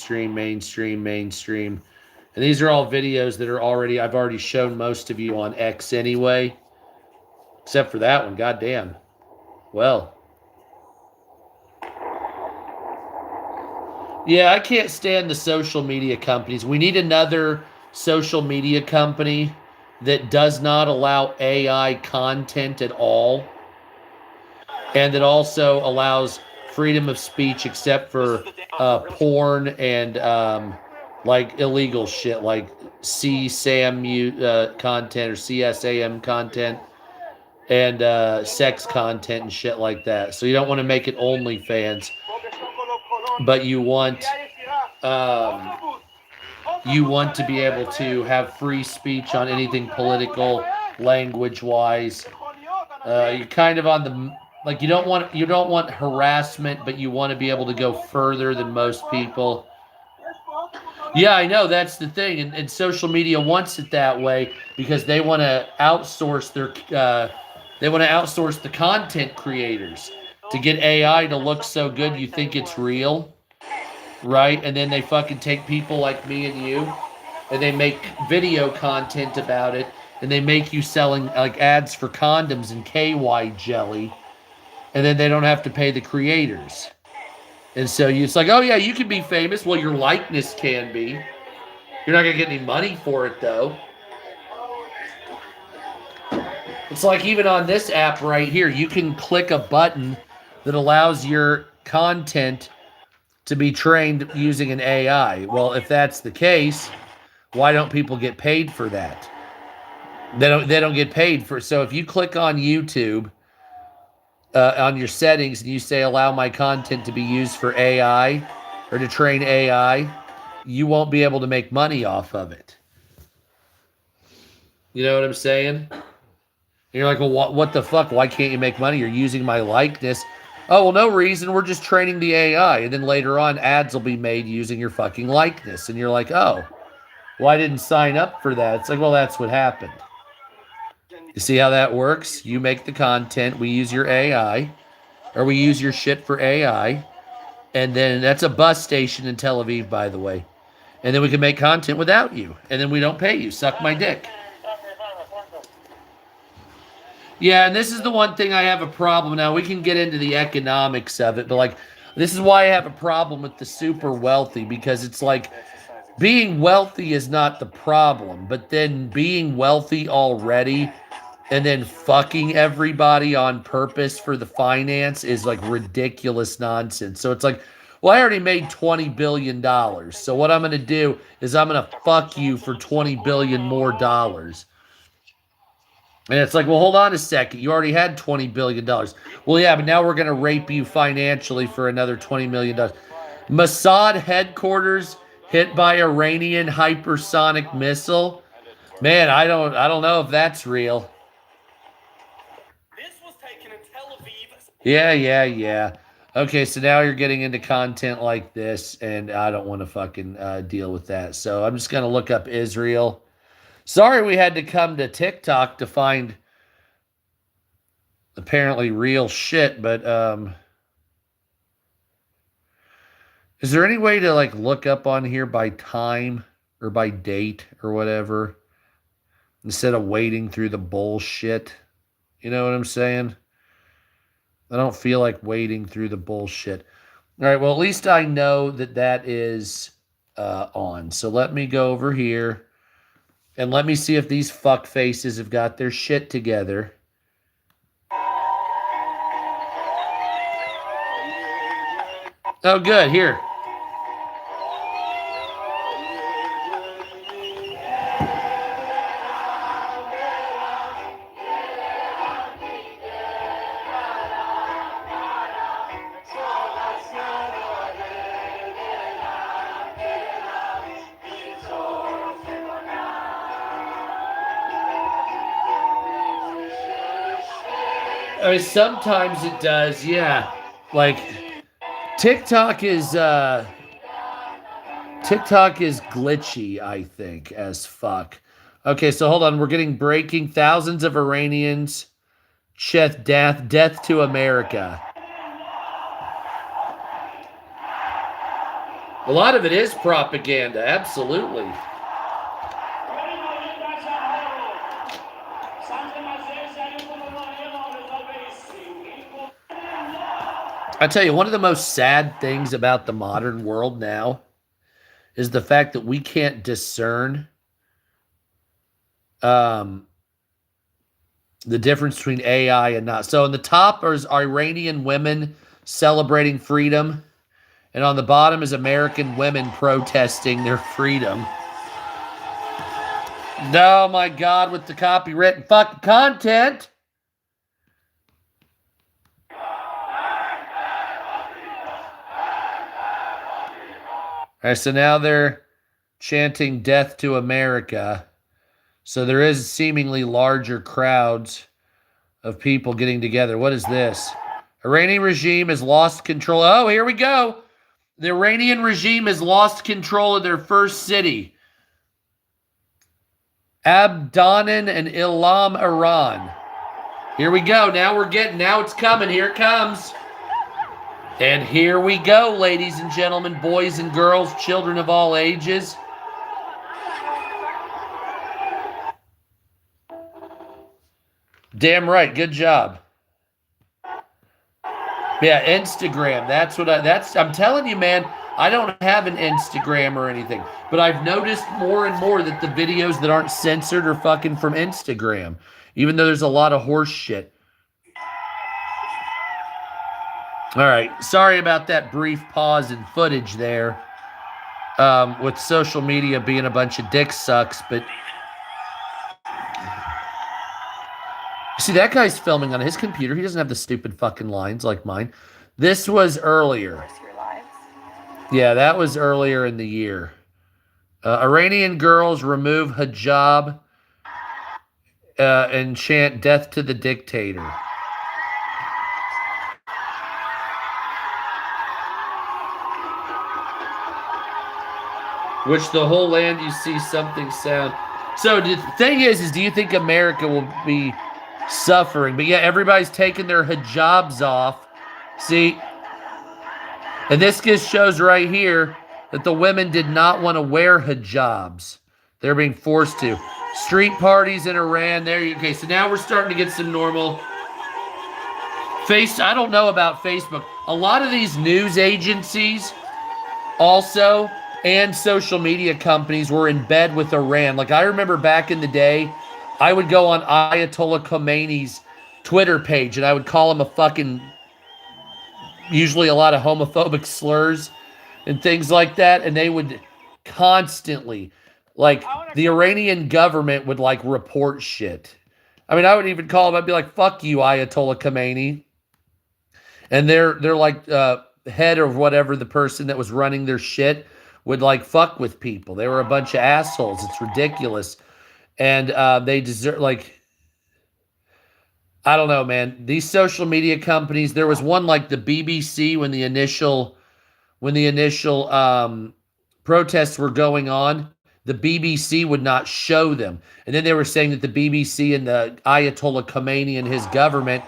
Speaker 1: these are all videos that are I've already shown most of you on X anyway. Except for that one. Goddamn. Well. Yeah, I can't stand the social media companies. We need another social media company that does not allow AI content at all, and that also allows freedom of speech except for porn and like illegal shit like CSAM content or CSAM content and sex content and shit like that. So you don't want to make it OnlyFans, but you want to be able to have free speech on anything political, language-wise. You're kind of on the like you don't want harassment, but you want to be able to go further than most people. Yeah, I know, that's the thing, and social media wants it that way because they want to outsource the content creators to get AI to look so good you think it's real. Right? And then they fucking take people like me and you, and they make video content about it, and they make you selling like ads for condoms and KY jelly, and then they don't have to pay the creators. And so it's like, oh yeah, you can be famous. Well, your likeness can be. You're not gonna get any money for it though. It's like even on this app right here, you can click a button that allows your content to be trained using an AI. Well, if that's the case, why don't people get paid for that? They don't get paid for. So if you click on YouTube on your settings and you say allow my content to be used for AI or to train AI, you won't be able to make money off of it. You know what I'm saying? And you're like, well, what the fuck? Why can't you make money? You're using my likeness. Oh, well, no reason. We're just training the AI. And then later on, ads will be made using your fucking likeness. And you're like, oh, well, I didn't sign up for that. It's like, well, that's what happened. You see how that works? You make the content. We use your AI. Or we use your shit for AI. And then that's a bus station in Tel Aviv, by the way. And then we can make content without you. And then we don't pay you. Suck my dick. Yeah, and this is the one thing I have a problem. Now, we can get into the economics of it, but, like, this is why I have a problem with the super wealthy, because it's like being wealthy is not the problem, but then being wealthy already and then fucking everybody on purpose for the finance is, like, ridiculous nonsense. So it's like, well, I already made $20 billion, so what I'm going to do is I'm going to fuck you for $20 billion more dollars. And it's like, well, hold on a second. You already had $20 billion. Well, yeah, but now we're going to rape you financially for another $20 million. Mossad headquarters hit by Iranian hypersonic missile. Man, I don't know if that's real.
Speaker 11: This was taken in Tel Aviv.
Speaker 1: Yeah. Okay, so now you're getting into content like this, and I don't want to fucking deal with that. So I'm just going to look up Israel. Sorry we had to come to TikTok to find apparently real shit, but Is there any way to like look up on here by time or by date or whatever instead of wading through the bullshit? You know what I'm saying? I don't feel like wading through the bullshit. All right, well, at least I know that that is on. So let me go over here and let me see if these fuck faces have got their shit together. Oh, good. Here. I mean, sometimes it does, yeah. Like, TikTok is glitchy, I think, as fuck. Okay, so hold on. We're getting breaking. Thousands of Iranians. Death to America. A lot of it is propaganda, absolutely. I tell you, one of the most sad things about the modern world now is the fact that we can't discern the difference between AI and not. So in the top is Iranian women celebrating freedom, and on the bottom is American women protesting their freedom. Oh my God, with the copywritten fucking content. All right, so now they're chanting death to America. So there is seemingly larger crowds of people getting together. What is this? Iranian regime has lost control. Oh, here we go. The Iranian regime has lost control of their first city. Abdanan and Ilam, Iran. Here we go. Now it's coming. Here it comes. And here we go, ladies and gentlemen, boys and girls, children of all ages. Damn right. Good job. Yeah, Instagram. I'm telling you, man, I don't have an Instagram or anything, but I've noticed more and more that the videos that aren't censored are fucking from Instagram, even though there's a lot of horse shit. All right, sorry about that brief pause in footage there with social media being a bunch of dick sucks, but see, that guy's filming on his computer. He doesn't have the stupid fucking lines like mine. This was earlier. Yeah, that was earlier in the year. Iranian girls remove hijab and chant death to the dictator. Which the whole land you see something sound. So the thing is do you think America will be suffering? But yeah, everybody's taking their hijabs off. See? And this just shows right here that the women did not want to wear hijabs. They're being forced to. Street parties in Iran. Okay, so now we're starting to get some normal. I don't know about Facebook. A lot of these news agencies also and social media companies were in bed with Iran. Like I remember back in the day, I would go on Ayatollah Khomeini's Twitter page and I would call him a fucking, usually a lot of homophobic slurs and things like that. And they would constantly, like the Iranian government would like report shit. I mean, I would even call him, I'd be like, fuck you, Ayatollah Khomeini. And they're like head of whatever the person that was running their shit would like fuck with people. They were a bunch of assholes. It's ridiculous. And they deserve, like, I don't know, man. These social media companies, there was one like the BBC when the initial protests were going on, the BBC would not show them. And then they were saying that the BBC and the Ayatollah Khomeini and his government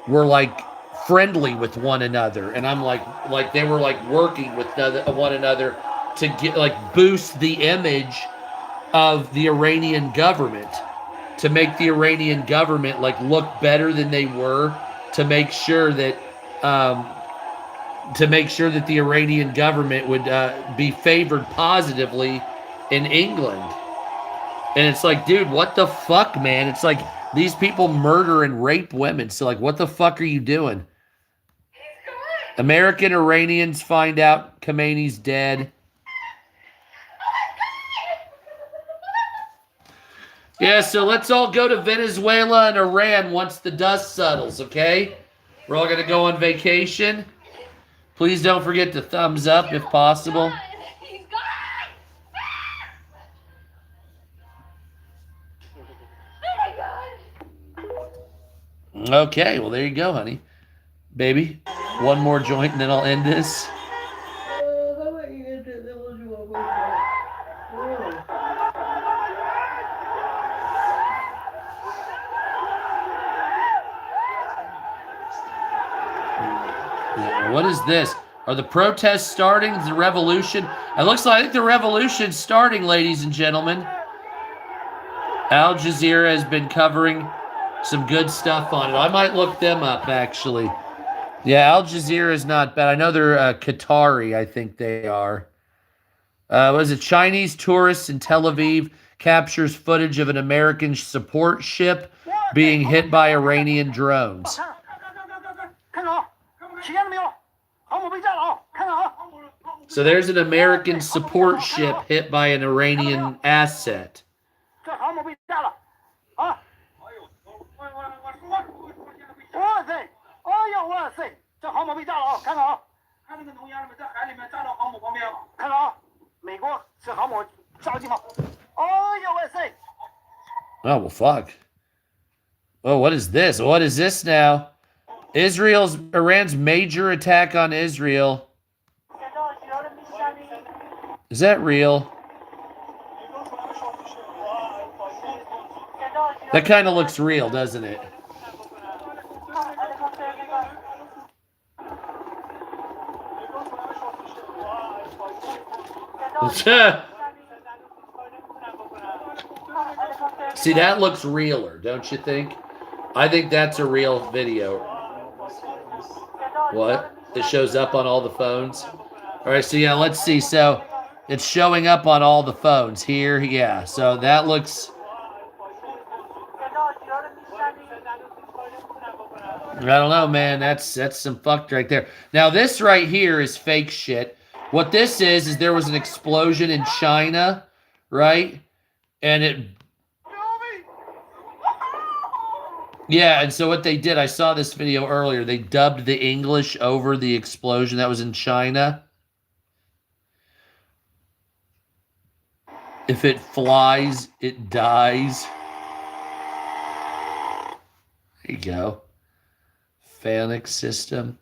Speaker 1: were like friendly with one another, and I'm like they were like working with one another to get like boost the image of the Iranian government, to make the Iranian government like look better than they were, to make sure that the Iranian government would be favored positively in England. And it's like, dude, what the fuck, man? It's like these people murder and rape women. So like, what the fuck are you doing? American Iranians find out Khomeini's dead. Yeah, so let's all go to Venezuela and Iran once the dust settles, okay? We're all going to go on vacation. Please don't forget to thumbs up if possible. Okay, well, there you go, honey. Baby, one more joint and then I'll end this. What is this? Are the protests starting? The revolution? It looks like I think the revolution's starting, ladies and gentlemen. Al Jazeera has been covering some good stuff on it. I might look them up, actually. Yeah, Al Jazeera is not bad. I know they're Qatari, I think they are. Was it Chinese tourists in Tel Aviv captures footage of an American support ship being hit by Iranian drones. So there's an American support ship hit by an Iranian asset. Oh, well, fuck. Oh, what is this? What is this now? Iran's major attack on Israel. Is that real? That kind of looks real, doesn't it? See, that looks realer, don't you think? I think that's a real video. What? It shows up on all the phones? All right, so yeah, let's see. So it's showing up on all the phones here. Yeah, so that looks... I don't know, man. That's some fucked right there. Now, this right here is fake shit. What this is there was an explosion in China, right? And it... Yeah, and so what they did, I saw this video earlier, they dubbed the English over the explosion that was in China. If it flies, it dies. There you go. Phalanx system.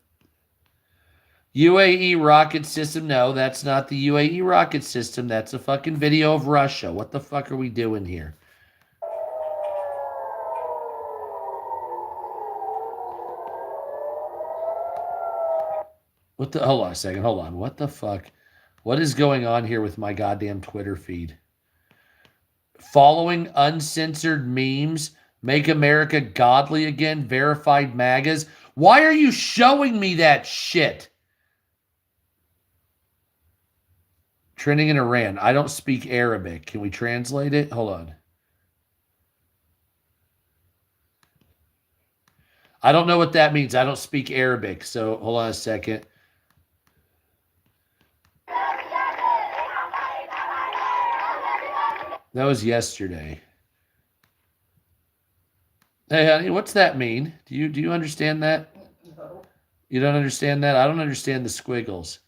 Speaker 1: UAE rocket system. No, that's not the UAE rocket system. That's a fucking video of Russia. What the fuck are we doing here? What the? Hold on a second. Hold on. What the fuck? What is going on here with my goddamn Twitter feed? Following uncensored memes make America godly again. Verified MAGAs. Why are you showing me that shit? Trending in Iran. I don't speak Arabic. Can we translate it? Hold on. I don't know what that means. I don't speak Arabic. So hold on a second. That was yesterday. Hey, honey, what's that mean? Do you understand that? No. You don't understand that? I don't understand the squiggles.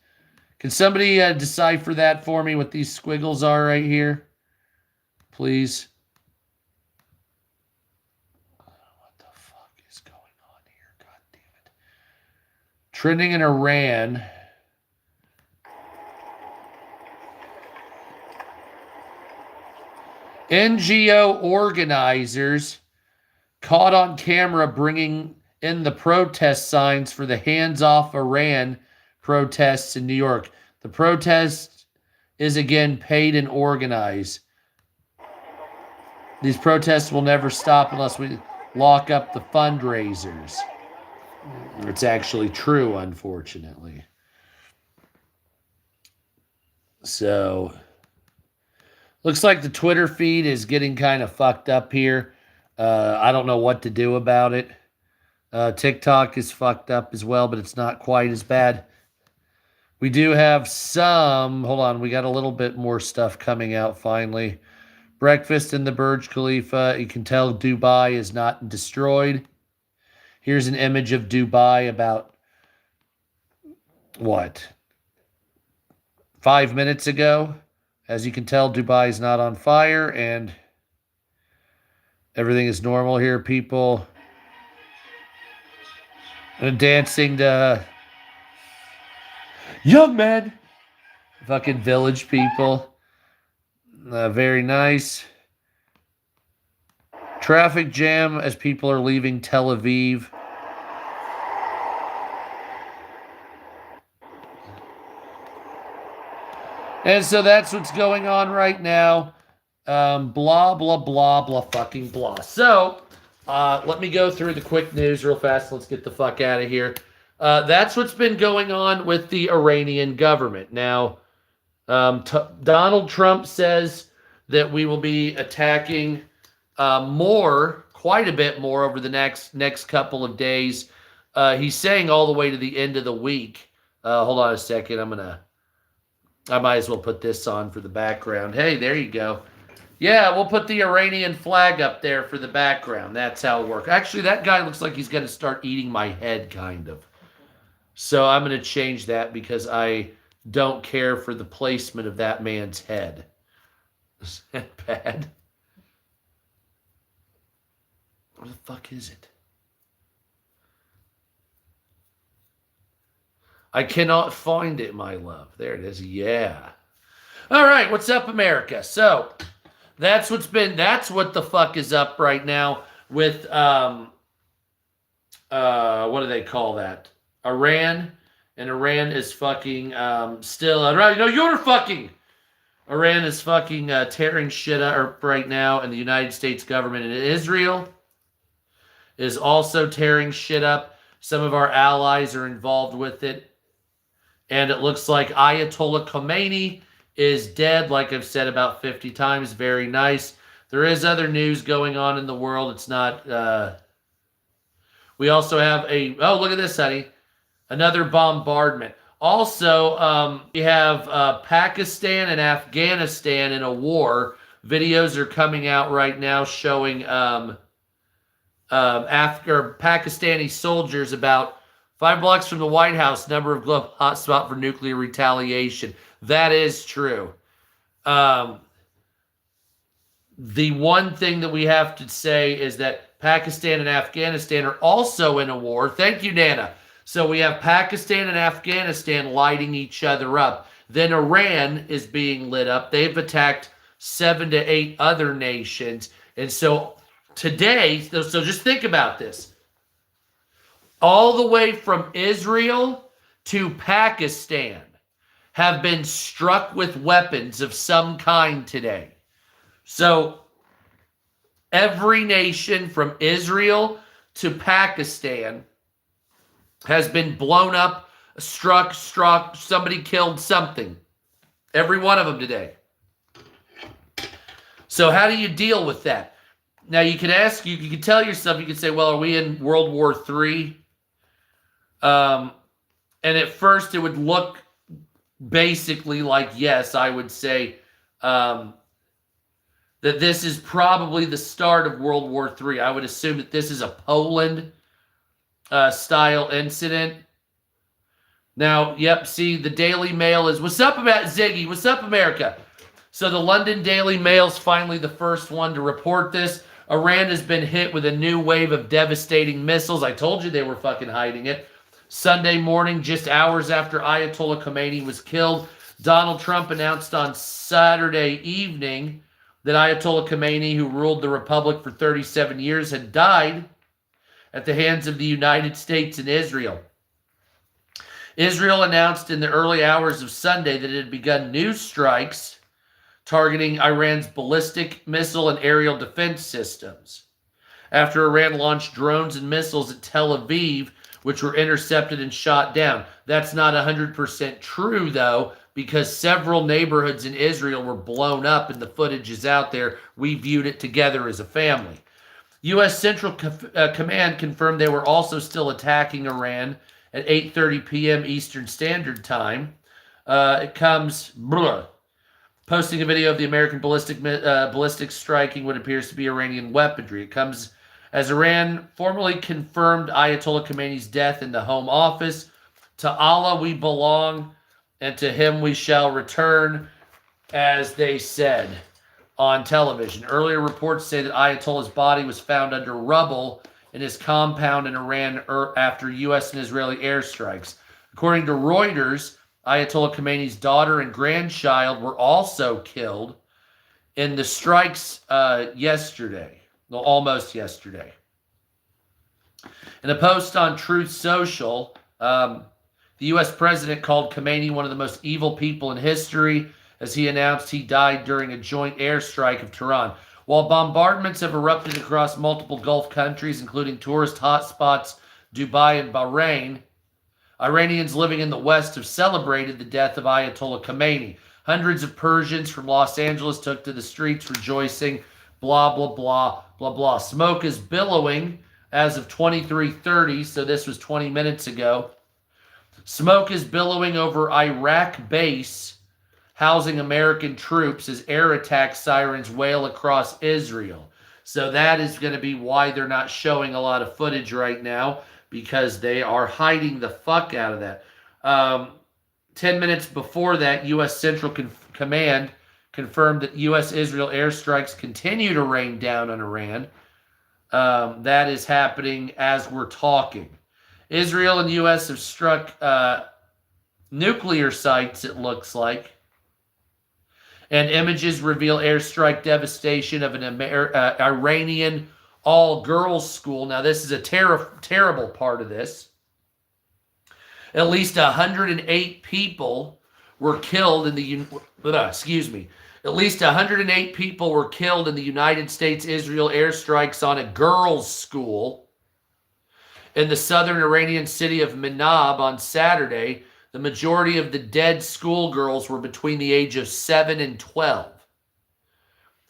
Speaker 1: Can somebody decipher that for me, what these squiggles are right here? Please. What the fuck is going on here? God damn it. Trending in Iran. NGO organizers caught on camera bringing in the protest signs for the Hands Off Iran protests in New York. The protest is again paid and organized. These protests will never stop unless we lock up the fundraisers. It's actually true, unfortunately. So, looks like the Twitter feed is getting kind of fucked up here. I don't know what to do about it. TikTok is fucked up as well, but it's not quite as bad. We do have some... Hold on, we got a little bit more stuff coming out finally. Breakfast in the Burj Khalifa. You can tell Dubai is not destroyed. Here's an image of Dubai about, what, 5 minutes ago. As you can tell, Dubai is not on fire, and everything is normal here. People dancing to young men. Fucking village people. Very nice. Traffic jam as people are leaving Tel Aviv. And so that's what's going on right now. Blah, blah, blah, blah, fucking blah. So, let me go through the quick news real fast. Let's get the fuck out of here. That's what's been going on with the Iranian government. Now, Donald Trump says that we will be attacking quite a bit more over the next couple of days. He's saying all the way to the end of the week. Hold on a second. I might as well put this on for the background. Hey, there you go. Yeah, we'll put the Iranian flag up there for the background. That's how it works. Actually, that guy looks like he's going to start eating my head, kind of. So I'm going to change that because I don't care for the placement of that man's head. Is that bad? What the fuck is it? I cannot find it, my love. There it is. Yeah. All right. What's up, America? So that's what the fuck is up right now with, what do they call that? Iran. And Iran is fucking, still, no, you're fucking. Iran is fucking tearing shit up right now, and the United States government and Israel is also tearing shit up. Some of our allies are involved with it. And it looks like Ayatollah Khomeini is dead, like I've said about 50 times. Very nice. There is other news going on in the world. It's not... we also have oh, look at this, honey. Another bombardment. Also, we have Pakistan and Afghanistan in a war. Videos are coming out right now showing Pakistani soldiers about 5 blocks from the White House, number of glove hotspot for nuclear retaliation. That is true. The one thing that we have to say is that Pakistan and Afghanistan are also in a war. Thank you, Nana. So we have Pakistan and Afghanistan lighting each other up. Then Iran is being lit up. They've attacked 7 to 8 other nations. And so today, so just think about this. All the way from Israel to Pakistan have been struck with weapons of some kind today. So every nation from Israel to Pakistan has been blown up, struck, somebody killed something. Every one of them today. So how do you deal with that? Now you can ask, you can tell yourself, you can say, well, are we in World War III? And at first it would look basically like, yes, I would say that this is probably the start of World War III. I would assume that this is a Poland style incident. Now, yep, see, the Daily Mail is, what's up about Ziggy? What's up, America? So the London Daily Mail's finally the first one to report this. Iran has been hit with a new wave of devastating missiles. I told you they were fucking hiding it. Sunday morning, just hours after Ayatollah Khomeini was killed, Donald Trump announced on Saturday evening that Ayatollah Khomeini, who ruled the republic for 37 years, had died. at the hands of the United States and Israel. Israel announced in the early hours of Sunday that it had begun new strikes targeting Iran's ballistic missile and aerial defense systems after Iran launched drones and missiles at Tel Aviv, which were intercepted and shot down. That's not 100% true, though, because several neighborhoods in Israel were blown up and the footage is out there. We viewed it together as a family. U.S. Central Command confirmed they were also still attacking Iran at 8:30 p.m. Eastern Standard Time. It comes posting a video of the American ballistic striking what appears to be Iranian weaponry. It comes as Iran formally confirmed Ayatollah Khomeini's death in the Home Office. To Allah we belong, and to him we shall return, as they said on television. Earlier reports say that Ayatollah's body was found under rubble in his compound in Iran after U.S. and Israeli airstrikes. According to Reuters, Ayatollah Khomeini's daughter and grandchild were also killed in the strikes yesterday. Well, almost yesterday. In a post on Truth Social, the U.S. president called Khomeini one of the most evil people in history as he announced he died during a joint airstrike of Tehran. While bombardments have erupted across multiple Gulf countries, including tourist hotspots Dubai and Bahrain, Iranians living in the West have celebrated the death of Ayatollah Khomeini. Hundreds of Persians from Los Angeles took to the streets rejoicing, blah, blah, blah, blah, blah. Smoke is billowing as of 23:30, so this was 20 minutes ago. Smoke is billowing over Iraq base housing American troops as air attack sirens wail across Israel. So that is going to be why they're not showing a lot of footage right now, because they are hiding the fuck out of that. 10 minutes before that, U.S. Central Command confirmed that U.S.-Israel airstrikes continue to rain down on Iran. That is happening as we're talking. Israel and the U.S. have struck nuclear sites, it looks like. And images reveal airstrike devastation of an Iranian all-girls school. Now, this is a terrible part of this. At least 108 people were killed in the At least 108 people were killed in the United States-Israel airstrikes on a girls' school in the southern Iranian city of Manab on Saturday. The majority of the dead schoolgirls were between the age of 7 and 12.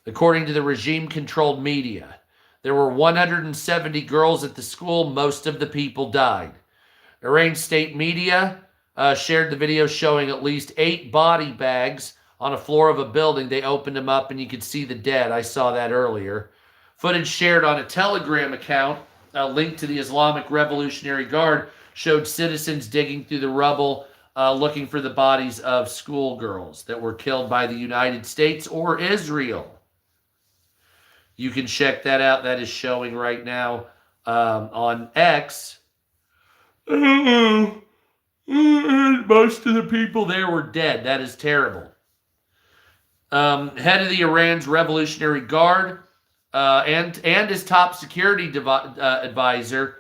Speaker 1: According to the regime-controlled media, there were 170 girls at the school. Most of the people died. Iran state media shared the video showing at least 8 body bags on a floor of a building. They opened them up and you could see the dead. I saw that earlier. Footage shared on a Telegram account linked to the Islamic Revolutionary Guard showed citizens digging through the rubble looking for the bodies of schoolgirls that were killed by the United States or Israel. You can check that out. That is showing right now on X. Most of the people there were dead. That is terrible. Head of the Iran's Revolutionary Guard and his top security advisor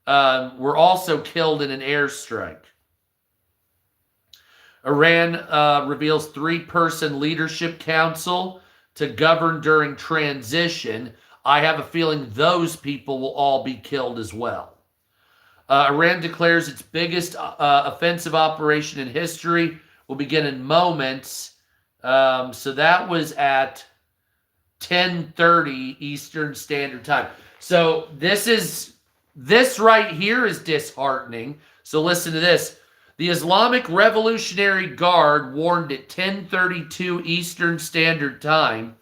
Speaker 1: were also killed in an airstrike. Iran reveals 3-person leadership council to govern during transition. I have a feeling those people will all be killed as well. Iran declares its biggest offensive operation in history will begin in moments. So that was at 10:30 Eastern Standard Time. So this right here is disheartening. So listen to this. The Islamic Revolutionary Guard warned at 10:32 Eastern Standard Time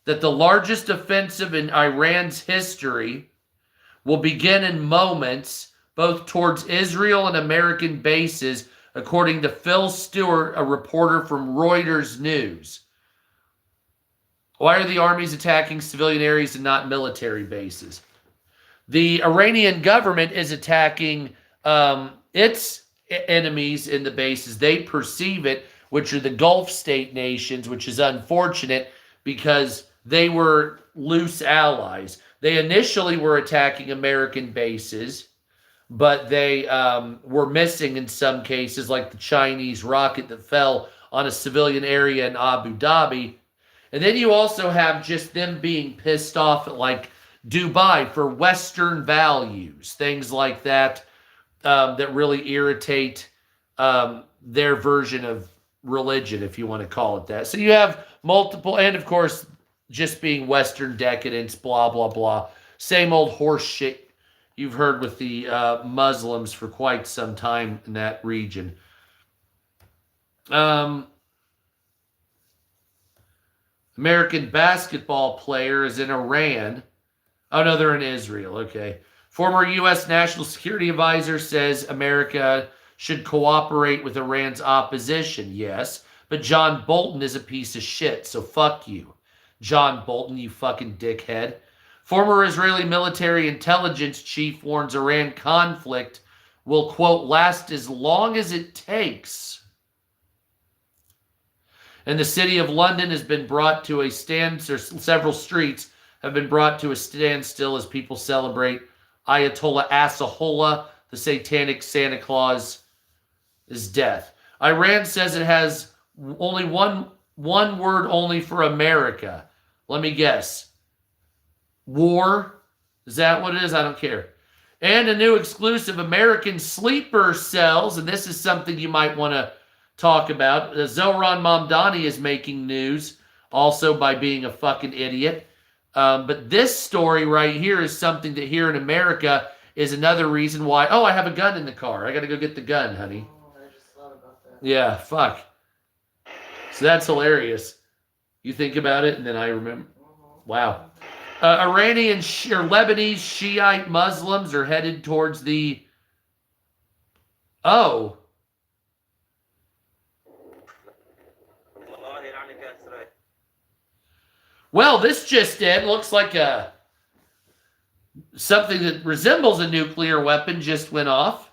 Speaker 1: that the largest offensive in Iran's history will begin in moments, both towards Israel and American bases, according to Phil Stewart, a reporter from Reuters News. Why are the armies attacking civilian areas and not military bases? The Iranian government is attacking its enemies in the bases. They perceive it, which are the Gulf state nations, which is unfortunate because they were loose allies. They initially were attacking American bases, but they were missing in some cases, like the Chinese rocket that fell on a civilian area in Abu Dhabi. And then you also have just them being pissed off at like Dubai for Western values, things like that, that really irritate their version of religion, if you want to call it that. So you have multiple, and of course, just being Western decadence, blah, blah, blah. Same old horse shit you've heard with the Muslims for quite some time in that region. American basketball player is in Iran. Oh, no, they're in Israel. Okay. Former U.S. National Security Advisor says America should cooperate with Iran's opposition. Yes, but John Bolton is a piece of shit, so fuck you. John Bolton, you fucking dickhead. Former Israeli military intelligence chief warns Iran conflict will, quote, last as long as it takes. And the city of London has been brought to a standstill. Several streets have been brought to a standstill as people celebrate Ayatollah Asahullah, the satanic Santa Claus, death. Iran says it has only one word only for America. Let me guess. War? Is that what it is? I don't care. And a new exclusive American sleeper cells, and this is something you might want to talk about. Zohran Mamdani is making news, also by being a fucking idiot. But this story right here is something that here in America is another reason why. Oh, I have a gun in the car. I got to go get the gun, honey.
Speaker 12: I just thought about that.
Speaker 1: Yeah, fuck. So that's hilarious. You think about it, and then I remember. Wow. Iranian or Lebanese Shiite Muslims are headed towards the. Oh. Well, this just in. Looks like something that resembles a nuclear weapon just went off.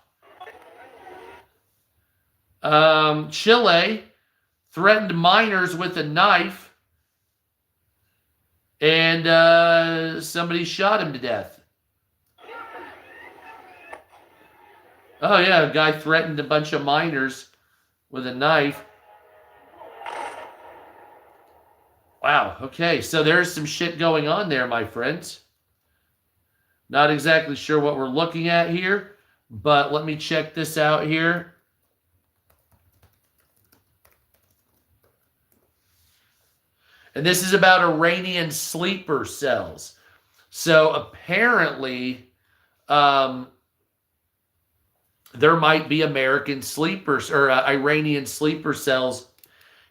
Speaker 1: Chile threatened miners with a knife, and somebody shot him to death. Oh, yeah, a guy threatened a bunch of miners with a knife. Wow, okay, so there's some shit going on there, my friends. Not exactly sure what we're looking at here, but let me check this out here. And this is about Iranian sleeper cells. So apparently, there might be American sleepers or Iranian sleeper cells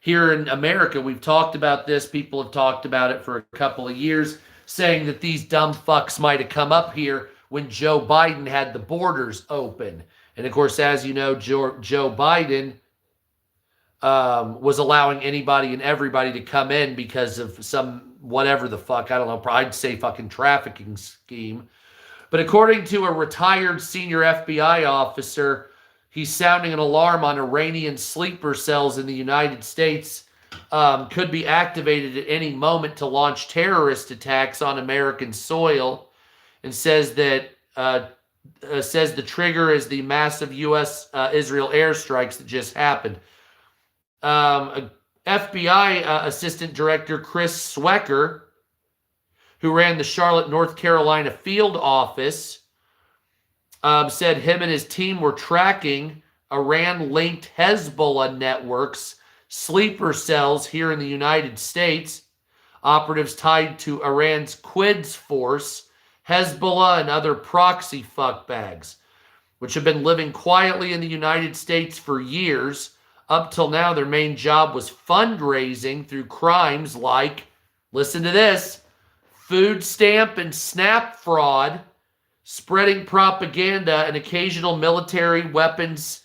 Speaker 1: here in America. We've talked about this. People have talked about it for a couple of years, saying that these dumb fucks might have come up here when Joe Biden had the borders open. And of course, as you know, Joe Biden was allowing anybody and everybody to come in because of some whatever the fuck, I don't know, I'd say fucking trafficking scheme. But according to a retired senior FBI officer, he's sounding an alarm on Iranian sleeper cells in the United States could be activated at any moment to launch terrorist attacks on American soil, and says that the trigger is the massive U.S. Israel airstrikes that just happened. FBI Assistant Director Chris Swecker, who ran the Charlotte, North Carolina field office, said him and his team were tracking Iran-linked Hezbollah networks, sleeper cells here in the United States, operatives tied to Iran's Quds force, Hezbollah, and other proxy fuckbags, which have been living quietly in the United States for years. Up till now, their main job was fundraising through crimes like, listen to this, food stamp and SNAP fraud, spreading propaganda, and occasional military weapons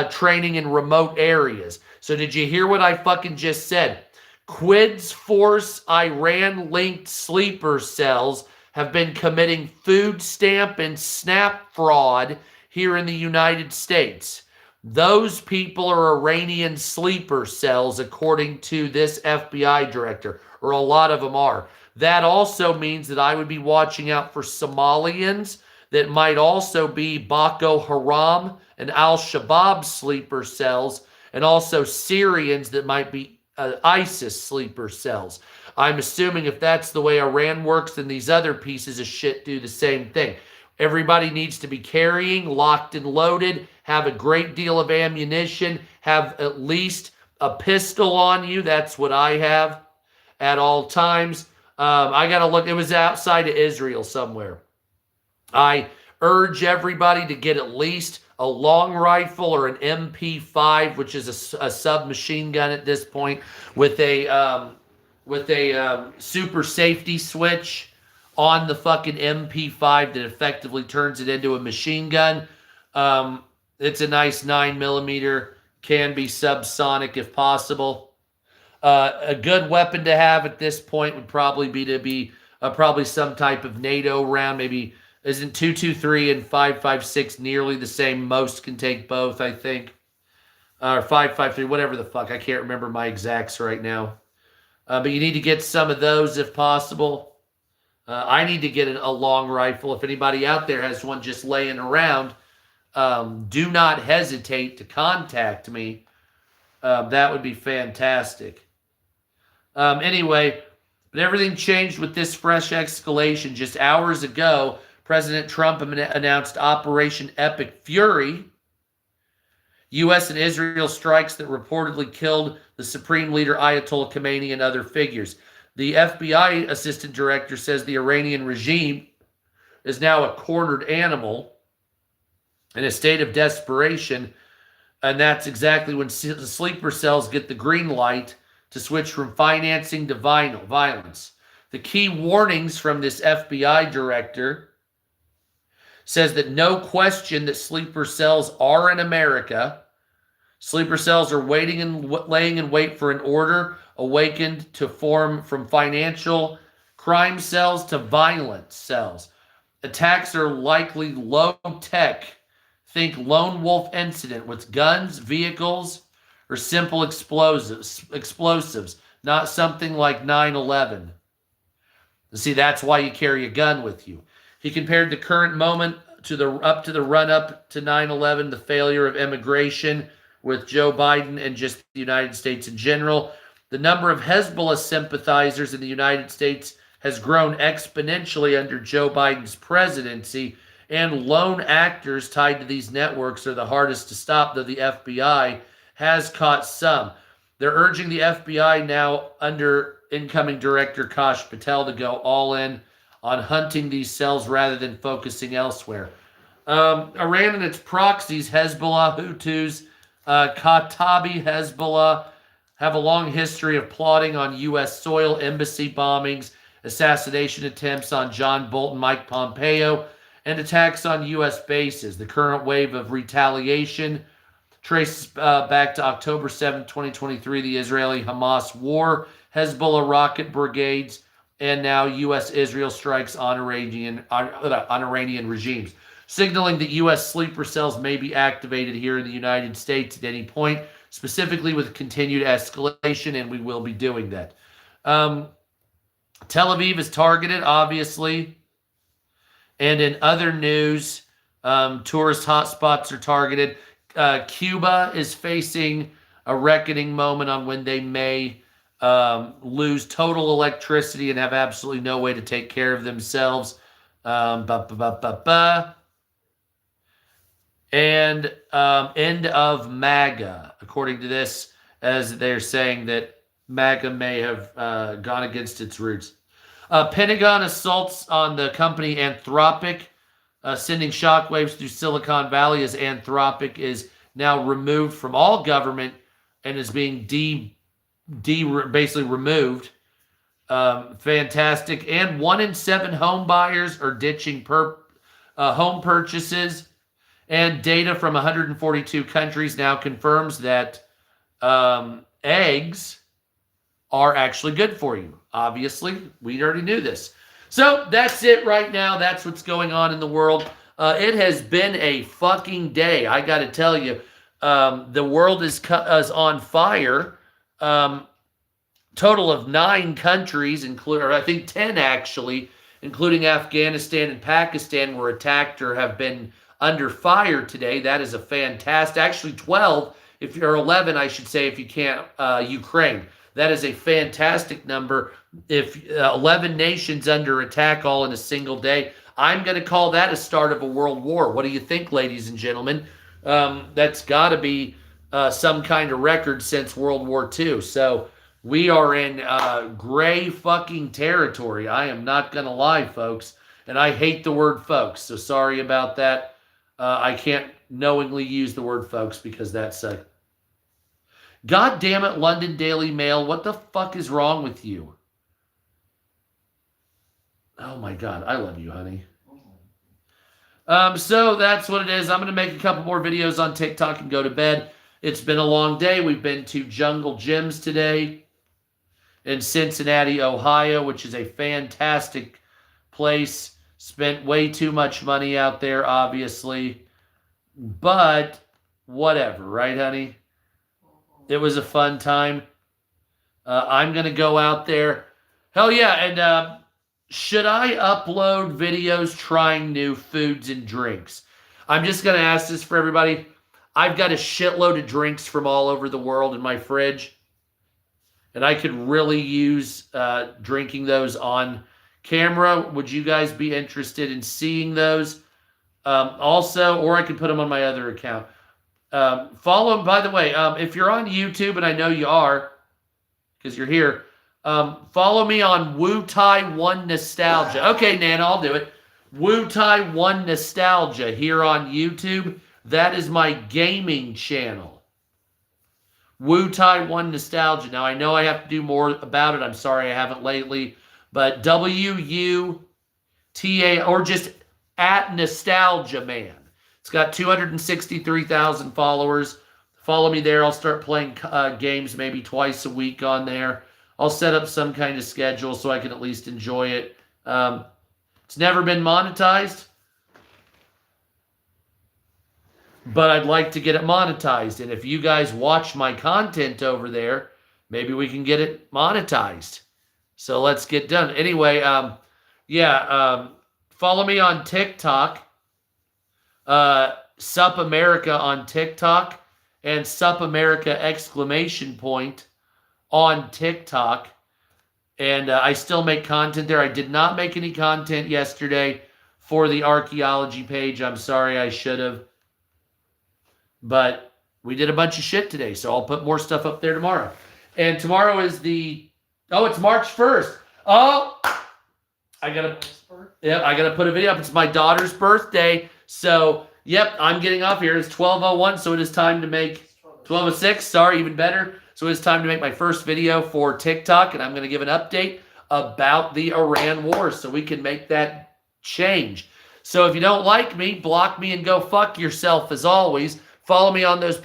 Speaker 1: training in remote areas. So did you hear what I fucking just said? Quds Force Iran-linked sleeper cells have been committing food stamp and SNAP fraud here in the United States. Those people are Iranian sleeper cells, according to this FBI director, or a lot of them are. That also means that I would be watching out for Somalians that might also be Boko Haram and Al-Shabaab sleeper cells, and also Syrians that might be ISIS sleeper cells. I'm assuming if that's the way Iran works, then these other pieces of shit do the same thing. Everybody needs to be carrying, locked and loaded, have a great deal of ammunition, have at least a pistol on you. That's what I have at all times. I got to look. It was outside of Israel somewhere. I urge everybody to get at least a long rifle or an MP5, which is a submachine gun at this point, with a super safety switch on the fucking MP5 that effectively turns it into a machine gun. It's a nice 9mm, can be subsonic if possible. A good weapon to have at this point would probably be probably some type of NATO round. Maybe isn't 223 and 5.56 nearly the same? Most can take both, I think, or 5.53, whatever the fuck. I can't remember my exacts right now. But you need to get some of those if possible. I need to get a long rifle. If anybody out there has one just laying around, do not hesitate to contact me. That would be fantastic. Anyway, but everything changed with this fresh escalation. Just hours ago, President Trump announced Operation Epic Fury. U.S. and Israel strikes that reportedly killed the Supreme Leader Ayatollah Khomeini and other figures. The FBI assistant director says the Iranian regime is now a cornered animal in a state of desperation, and that's exactly when the sleeper cells get the green light to switch from financing to violence. The key warnings from this FBI director says that no question that sleeper cells are in America. Sleeper cells are waiting and laying in wait for an order awakened to form from financial crime cells to violent cells. Attacks are likely low tech. Think lone wolf incident with guns, vehicles, or simple explosives, not something like 9/11. See, that's why you carry a gun with you. He compared the current moment to the run-up to 9/11, the failure of immigration with Joe Biden and just the United States in general. The number of Hezbollah sympathizers in the United States has grown exponentially under Joe Biden's presidency, and lone actors tied to these networks are the hardest to stop, though the FBI has caught some. They're urging the FBI now under incoming director Kash Patel to go all in on hunting these cells rather than focusing elsewhere. Iran and its proxies, Hezbollah, Houthis, Katabi Hezbollah, have a long history of plotting on U.S. soil, embassy bombings, assassination attempts on John Bolton, Mike Pompeo, and attacks on U.S. bases. The current wave of retaliation traces back to October 7, 2023, the Israeli-Hamas war, Hezbollah rocket brigades, and now U.S.-Israel strikes on Iranian regimes, signaling that U.S. sleeper cells may be activated here in the United States at any point, specifically with continued escalation, and we will be doing that. Tel Aviv is targeted, obviously. And in other news, tourist hotspots are targeted. Cuba is facing a reckoning moment on when they may lose total electricity and have absolutely no way to take care of themselves. And end of MAGA, according to this, as they're saying that MAGA may have gone against its roots. Pentagon assaults on the company Anthropic, sending shockwaves through Silicon Valley as Anthropic is now removed from all government and is being basically removed. Fantastic. And 1 in 7 home buyers are ditching home purchases. And data from 142 countries now confirms that eggs are actually good for you. Obviously, we already knew this. So that's it right now. That's what's going on in the world. It has been a fucking day. I got to tell you, the world is on fire. total of 9 countries, or I think 10 actually, including Afghanistan and Pakistan, were attacked or have been under fire today. That is a fantastic, actually 12, if you're 11, I should say, if you can't, Ukraine. That is a fantastic number. If 11 nations under attack all in a single day, I'm going to call that a start of a world war. What do you think, ladies and gentlemen? That's got to be some kind of record since World War II. So we are in gray fucking territory. I am not going to lie, folks. And I hate the word folks. So sorry about that. I can't knowingly use the word folks because that's a... God damn it, London Daily Mail. What the fuck is wrong with you? Oh my God. I love you, honey. So that's what it is. I'm going to make a couple more videos on TikTok and go to bed. It's been a long day. We've been to Jungle Gyms today in Cincinnati, Ohio, which is a fantastic place. Spent way too much money out there, obviously. But whatever, right, honey? It was a fun time. I'm going to go out there. Hell yeah. And should I upload videos trying new foods and drinks? I'm just going to ask this for everybody. I've got a shitload of drinks from all over the world in my fridge. And I could really use drinking those on camera. Would you guys be interested in seeing those? Also, or I could put them on my other account. Follow them, by the way, if you're on YouTube, and I know you are, because you're here, follow me on Wu Tai One Nostalgia. Okay, Nana, I'll do it. Wu Tai One Nostalgia here on YouTube. That is my gaming channel. Wu Tai One Nostalgia. Now, I know I have to do more about it. I'm sorry I haven't lately. But WUTA, or just at Nostalgia Man. It's got 263,000 followers. Follow me there. I'll start playing games maybe twice a week on there. I'll set up some kind of schedule so I can at least enjoy it. It's never been monetized, but I'd like to get it monetized. And if you guys watch my content over there, maybe we can get it monetized. So let's get done. Anyway, follow me on TikTok. Sup America on TikTok and Sup America ! On TikTok. And I still make content there. I did not make any content yesterday for the archaeology page. I'm sorry, I should have. But we did a bunch of shit today, so I'll put more stuff up there tomorrow. And tomorrow is it's March 1st. Oh, I gotta put a video up. It's my daughter's birthday. So, yep, I'm getting off here. It's 12:01, so it is time to make 12:06. Sorry, even better. So it's time to make my first video for TikTok, and I'm going to give an update about the Iran war so we can make that change. So if you don't like me, block me and go fuck yourself as always. Follow me on those pages.